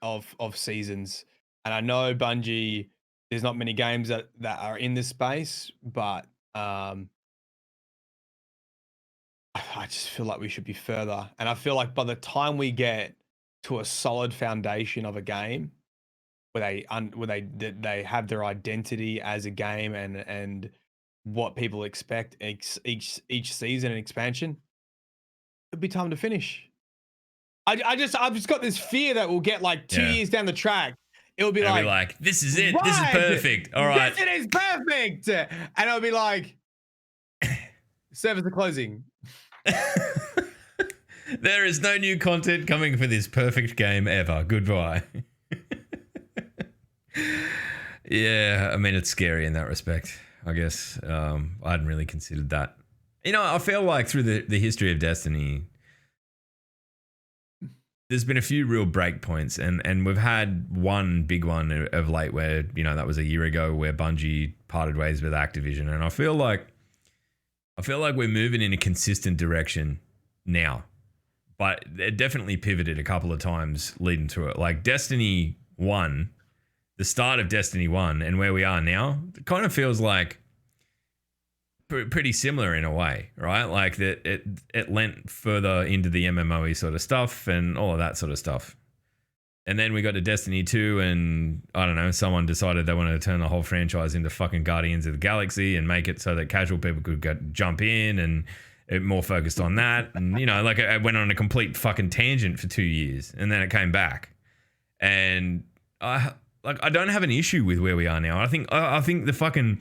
of seasons. And I know Bungie, there's not many games that are in this space, but I just feel like we should be further. And I feel like by the time we get to a solid foundation of a game where they have their identity as a game and what people expect each season and expansion, it'll be time to finish. I've just got this fear that we'll get like 2 years down the track. It'll be like, this is it. Right, this is perfect. All right. This is perfect. And it'll be like, servers are closing. There is no new content coming for this perfect game ever. Goodbye. Yeah, I mean, it's scary in that respect, I guess. I hadn't really considered that. You know, I feel like through the history of Destiny, there's been a few real break points, and we've had one big one of late where, you know, that was a year ago where Bungie parted ways with Activision, and I feel like we're moving in a consistent direction now, but it definitely pivoted a couple of times leading to it. Like Destiny 1, the start of Destiny 1 and where we are now, it kind of feels like pretty similar in a way, right? Like that it lent further into the MMOE sort of stuff and all of that sort of stuff. And then we got to Destiny 2 and I don't know, someone decided they wanted to turn the whole franchise into fucking Guardians of the Galaxy and make it so that casual people could jump in, and it more focused on that. And, you know, like it went on a complete fucking tangent for 2 years and then it came back. And I don't have an issue with where we are now. I think the fucking,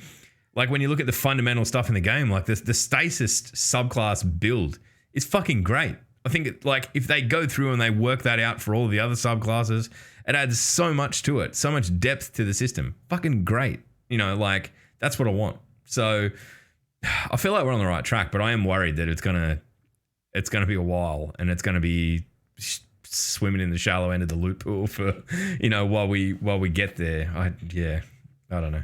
like when you look at the fundamental stuff in the game, like the Stasis subclass build is fucking great. I think like if they go through and they work that out for all the other subclasses, it adds so much to it, so much depth to the system. Fucking great. You know, like that's what I want. So I feel like we're on the right track, but I am worried that it's gonna be a while and it's gonna be swimming in the shallow end of the loot pool for, you know, while we get there. I don't know.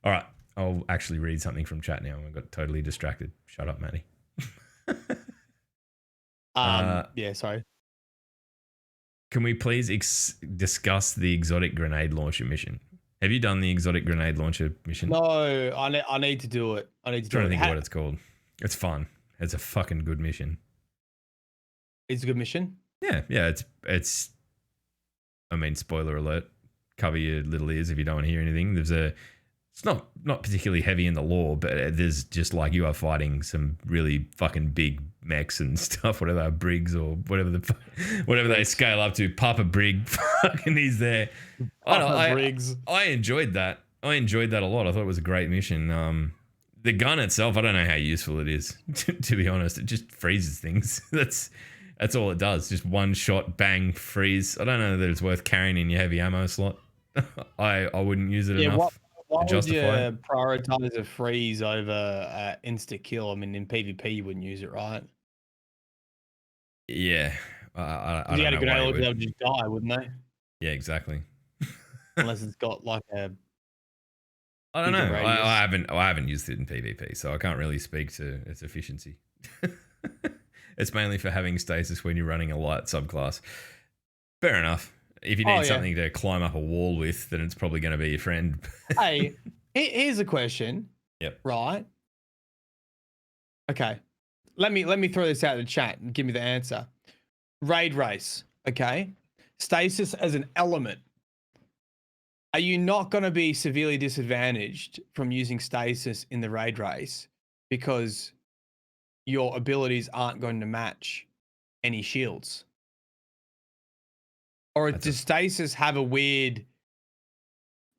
All right, I'll actually read something from chat now. I got totally distracted. Shut up, Matty. Yeah, sorry. Can we please discuss the exotic grenade launcher mission? Have you done the exotic grenade launcher mission? No, I need to do it. I need to do it. I'm trying to think of what it's called. It's fun. It's a fucking good mission. It's a good mission? Yeah, it's I mean, spoiler alert. Cover your little ears if you don't want to hear anything. It's not particularly heavy in the lore, but there's just like you are fighting some really fucking big mechs and stuff, whatever they're Briggs or whatever they scale up to. Papa Brig, fucking he's there. Briggs. I enjoyed that. I enjoyed that a lot. I thought it was a great mission. The gun itself, I don't know how useful it is. To be honest, it just freezes things. That's all it does. Just one shot, bang, freeze. I don't know that it's worth carrying in your heavy ammo slot. I wouldn't use it enough. Why would you it. prioritize a freeze over insta kill? I mean, in PvP you wouldn't use it, right? Yeah, I don't you had a know good why idea, they would just die, wouldn't they? Yeah, exactly. Unless it's got like a. I don't know. I haven't used it in PvP, so I can't really speak to its efficiency. It's mainly for having stasis when you're running a light subclass. Fair enough. If you Oh, need yeah. something to climb up a wall with, then it's probably going to be your friend. Hey, here's a question. Yep. Right. Okay. Let me throw this out in the chat and give me the answer. Raid race. Okay. Stasis as an element. Are you not going to be severely disadvantaged from using stasis in the raid race because your abilities aren't going to match any shields? Or does stasis have a weird...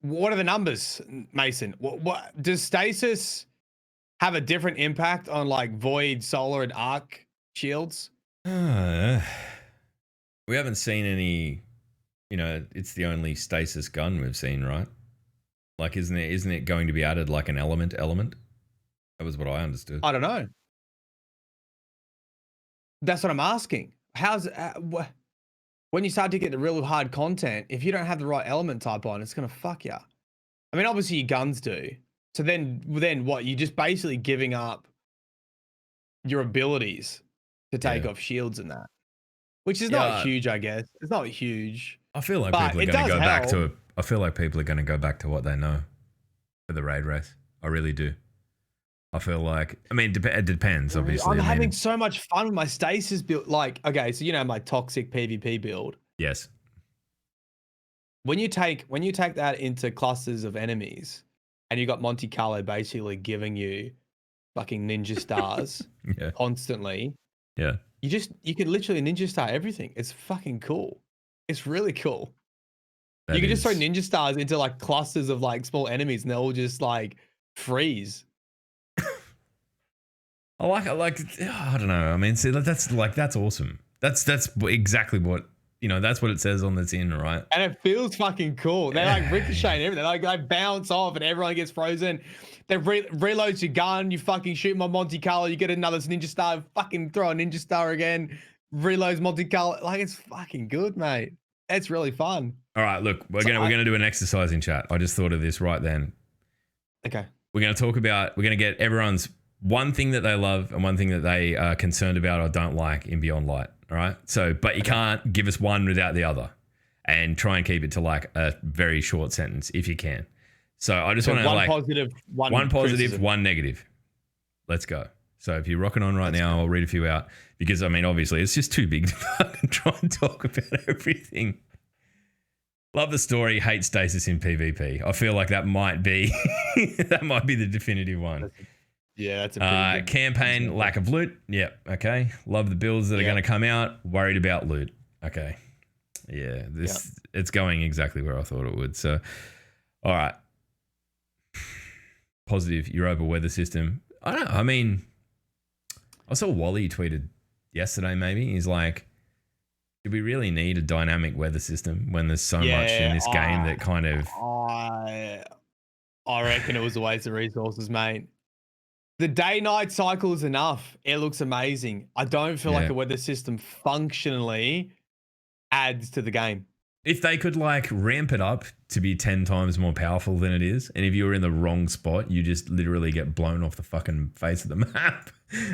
What are the numbers, Mason? What does stasis have a different impact on like void, solar, and arc shields? We haven't seen any. It's the only stasis gun we've seen, right? Like, isn't it going to be added like an element? That was what I understood. I don't know. That's what I'm asking. How's when you start to get the real hard content, if you don't have the right element type on, it's gonna fuck you. I mean, obviously your guns do. So then what? You're just basically giving up your abilities to take off shields and that, which is not huge, I guess. It's not huge. I feel like but people are going to go back to. I feel like people are going to go back to what they know for the raid race. I really do. I feel like, I mean, it depends, obviously. I'm having so much fun with my stasis build. Like, okay, so my toxic PvP build. Yes. When you take that into clusters of enemies, and you got Monte Carlo basically giving you fucking ninja stars constantly. Yeah. You can literally ninja star everything. It's fucking cool. It's really cool. You can just throw ninja stars into like clusters of like small enemies, and they'll all just like freeze. I don't know. I mean, see, that's awesome. That's exactly what, that's what it says on the tin, right? And it feels fucking cool. They like ricochet and everything. Like they bounce off and everyone gets frozen. They reloads your gun. You fucking shoot my Monte Carlo. You get another ninja star. Fucking throw a ninja star again. Reloads Monte Carlo. Like, it's fucking good, mate. It's really fun. All right, look, we're gonna do an exercise in chat. I just thought of this right then. Okay. We're gonna get everyone's one thing that they love and one thing that they are concerned about or don't like in Beyond Light. All right. So, but you can't give us one without the other, and try and keep it to like a very short sentence if you can. So I just want to like one positive, one negative. Let's go. So if you're rocking on right now, I'll read a few out because, I mean, obviously it's just too big to fucking try and talk about everything. Love the story, hate stasis in PvP. I feel like that might be the definitive one. Yeah, that's a pretty good campaign, lack of loot. Yep. Okay. Love the builds that are going to come out. Worried about loot. Okay. Yeah. It's going exactly where I thought it would. So, all right. Positive Europa weather system. I don't know. I mean, I saw Wally tweeted yesterday, maybe. He's like, do we really need a dynamic weather system when there's so much in this game that kind of... I reckon it was a waste of resources, mate. The day-night cycle is enough. It looks amazing. I don't feel like a weather system functionally adds to the game. If they could like ramp it up to be 10 times more powerful than it is, and if you were in the wrong spot, you just literally get blown off the fucking face of the map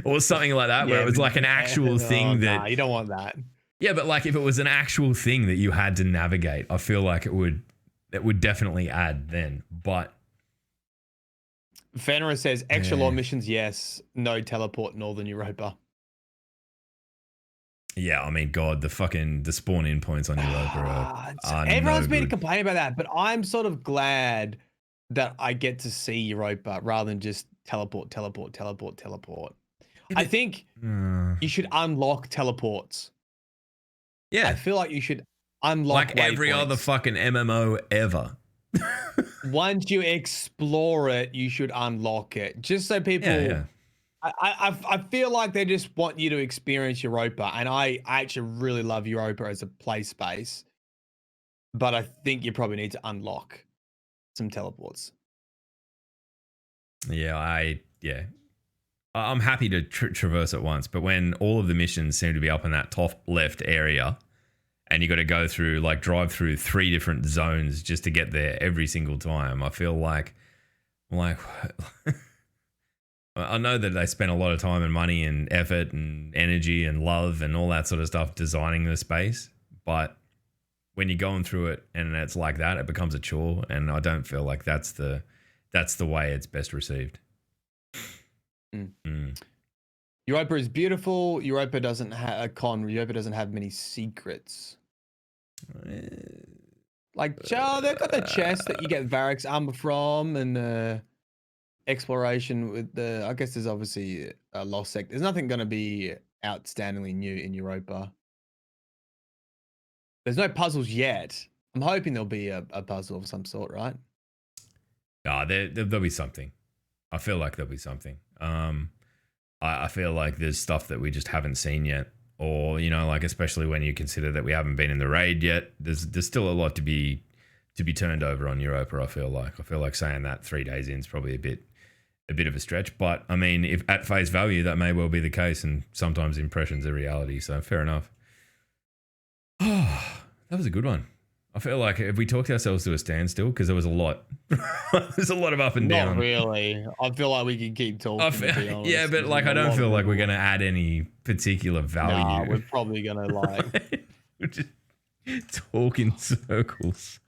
or something like that, where it was like an actual thing that... Nah, you don't want that. Yeah, but like if it was an actual thing that you had to navigate, I feel like it would definitely add then. But Fenrir says extra law missions, yes. No teleport Northern Europa. Yeah, I mean, God, the spawn in points on Europa are everyone's been good. complaining about that, but I'm sort of glad that I get to see Europa rather than just teleport. I think you should unlock teleports. Yeah. I feel like you should unlock like every other fucking MMO ever. Once you explore it, you should unlock it. Just so people... Yeah. I feel like they just want you to experience Europa, and I actually really love Europa as a play space, but I think you probably need to unlock some teleports. Yeah, I'm happy to traverse it once, but when all of the missions seem to be up in that top left area, and you got to go through, like, drive through 3 different zones just to get there every single time, I feel like, I know that they spent a lot of time and money and effort and energy and love and all that sort of stuff designing the space, but when you're going through it and it's like that, it becomes a chore, and I don't feel like that's the way it's best received. Europa is beautiful. Europa doesn't have Europa doesn't have many secrets. Like, they've got the chest that you get Varric's armor from, and exploration with I guess there's obviously a lost sector. There's nothing going to be outstandingly new in Europa. There's no puzzles yet. I'm hoping there'll be a puzzle of some sort, right? No, there'll be something. I feel like there'll be something. I feel like there's stuff that we just haven't seen yet, or like especially when you consider that we haven't been in the raid yet. There's still a lot to be turned over on Europa. I feel like saying that 3 days in is probably a bit of a stretch, but I mean, if at face value that may well be the case, and sometimes impressions are reality. So fair enough. Oh, that was a good one. I feel like if we talked ourselves to a standstill, because there was a lot. There's a lot of up and down. Not really. I feel like we can keep talking. To be honest. Yeah, but like I don't feel like we're going to add any particular value. Nah, we're probably going to like... We're just talk in circles.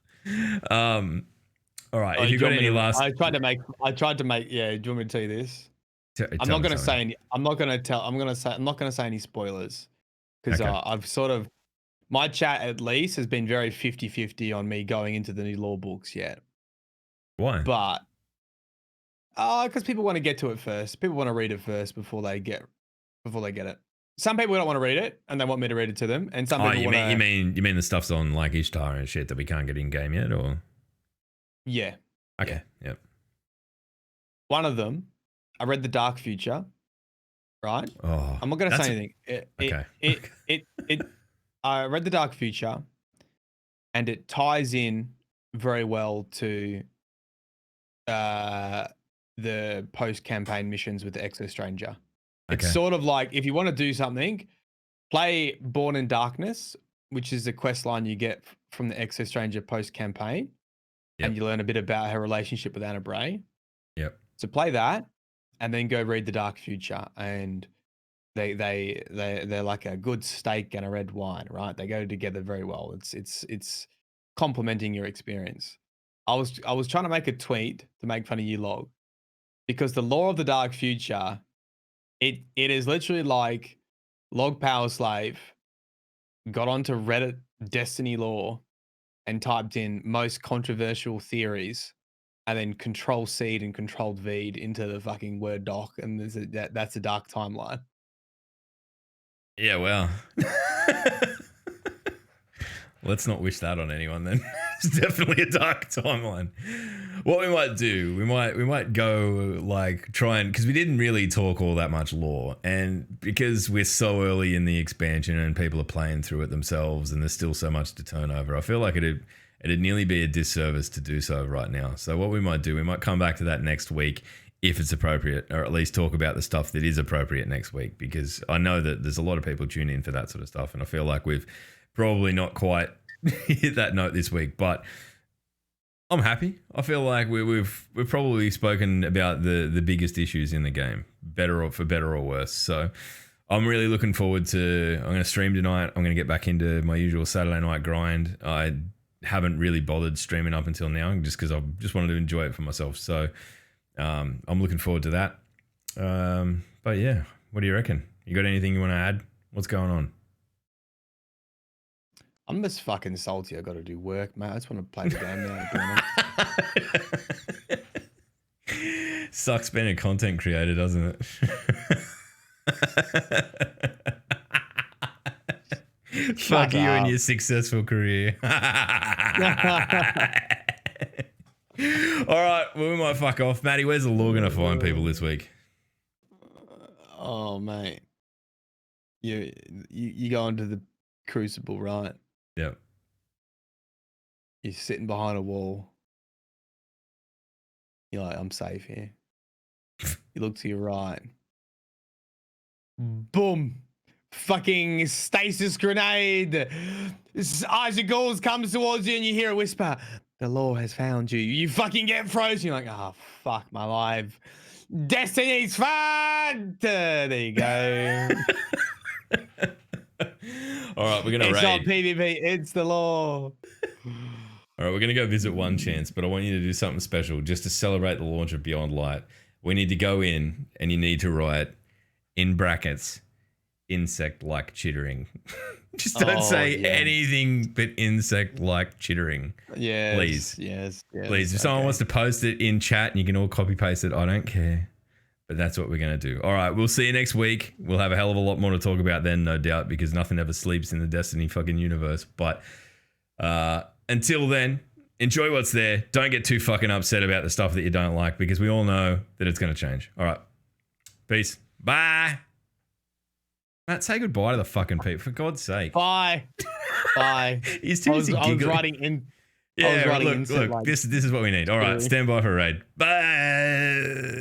All right. If you got any last... I tried to make... Yeah, do you want me to tell you this? I'm not going to say any... I'm not going to say any spoilers, because I've sort of... My chat, at least, has been very 50-50 on me going into the new law books yet. Why? But because people want to get to it first. People want to read it first before they get it. Some people don't want to read it and they want me to read it to them. And some people you mean the stuff's on like Ishtar and shit that we can't get in game yet, or? Yeah. Okay. Yeah. Yep. One of them, I read The Dark Future. Right. Oh, I'm not going to say anything. I read The Dark Future, and it ties in very well to the post-campaign missions with the Exo Stranger. Okay. It's sort of like, if you want to do something, play Born in Darkness, which is the quest line you get from the Exo Stranger post-campaign, and you learn a bit about her relationship with Anna Bray. Yep. So play that, and then go read The Dark Future, and they're like a good steak and a red wine, right? They go together very well. It's complementing your experience. I was trying to make a tweet to make fun of you, Log, because the lore of The Dark Future, it is literally like Log Power Slave got onto Reddit Destiny lore and typed in most controversial theories, and then Control-C and Control-V into the fucking Word doc, and that's a dark timeline. Yeah, well, let's not wish that on anyone then. It's definitely a dark timeline. What we might do, we might go like try and, because we didn't really talk all that much lore, and because we're so early in the expansion and people are playing through it themselves and there's still so much to turn over, I feel like it'd nearly be a disservice to do so right now. So what we might do, we might come back to that next week if it's appropriate, or at least talk about the stuff that is appropriate next week, because I know that there's a lot of people tune in for that sort of stuff, and I feel like we've probably not quite hit that note this week, but I'm happy. I feel like we've probably spoken about the biggest issues in the game, for better or worse. So I'm really looking forward to, I'm going to stream tonight. I'm going to get back into my usual Saturday night grind. I haven't really bothered streaming up until now, just because I just wanted to enjoy it for myself. So I'm looking forward to that. But yeah, what do you reckon? You got anything you want to add? What's going on? I'm just fucking salty. I got to do work, mate. I just want to play the game now. To be honest. Sucks being a content creator, doesn't it? Fuck you and your successful career. All right, well, we might fuck off. Matty, where's the law going to find people this week? Oh, mate. You go into the Crucible, right? Yep. You're sitting behind a wall. You're like, I'm safe here. You look to your right. Boom. Fucking stasis grenade. Isaac Gauls comes towards you and you hear a whisper. The law has found you. You fucking get frozen. You're like, oh, fuck my life. Destiny's fun. There you go. All right, we're gonna It's not raid. PvP. It's the law. All right, we're gonna go visit One Chance, but I want you to do something special just to celebrate the launch of Beyond Light. We need to go in, and you need to write in brackets, insect-like chittering. Just don't say anything but insect-like chittering. Yes, please. Yes. Please, if someone wants to post it in chat and you can all copy paste it, I don't care. But that's what we're going to do. All right, we'll see you next week. We'll have a hell of a lot more to talk about then, no doubt, because nothing ever sleeps in the Destiny fucking universe. But until then, enjoy what's there. Don't get too fucking upset about the stuff that you don't like, because we all know that it's going to change. All right. Peace. Bye. Matt, say goodbye to the fucking people, for God's sake. Bye. Bye. He's too busy giggling. I was writing in. Yeah, look, this is what we need. All right, stand by for a raid. Bye.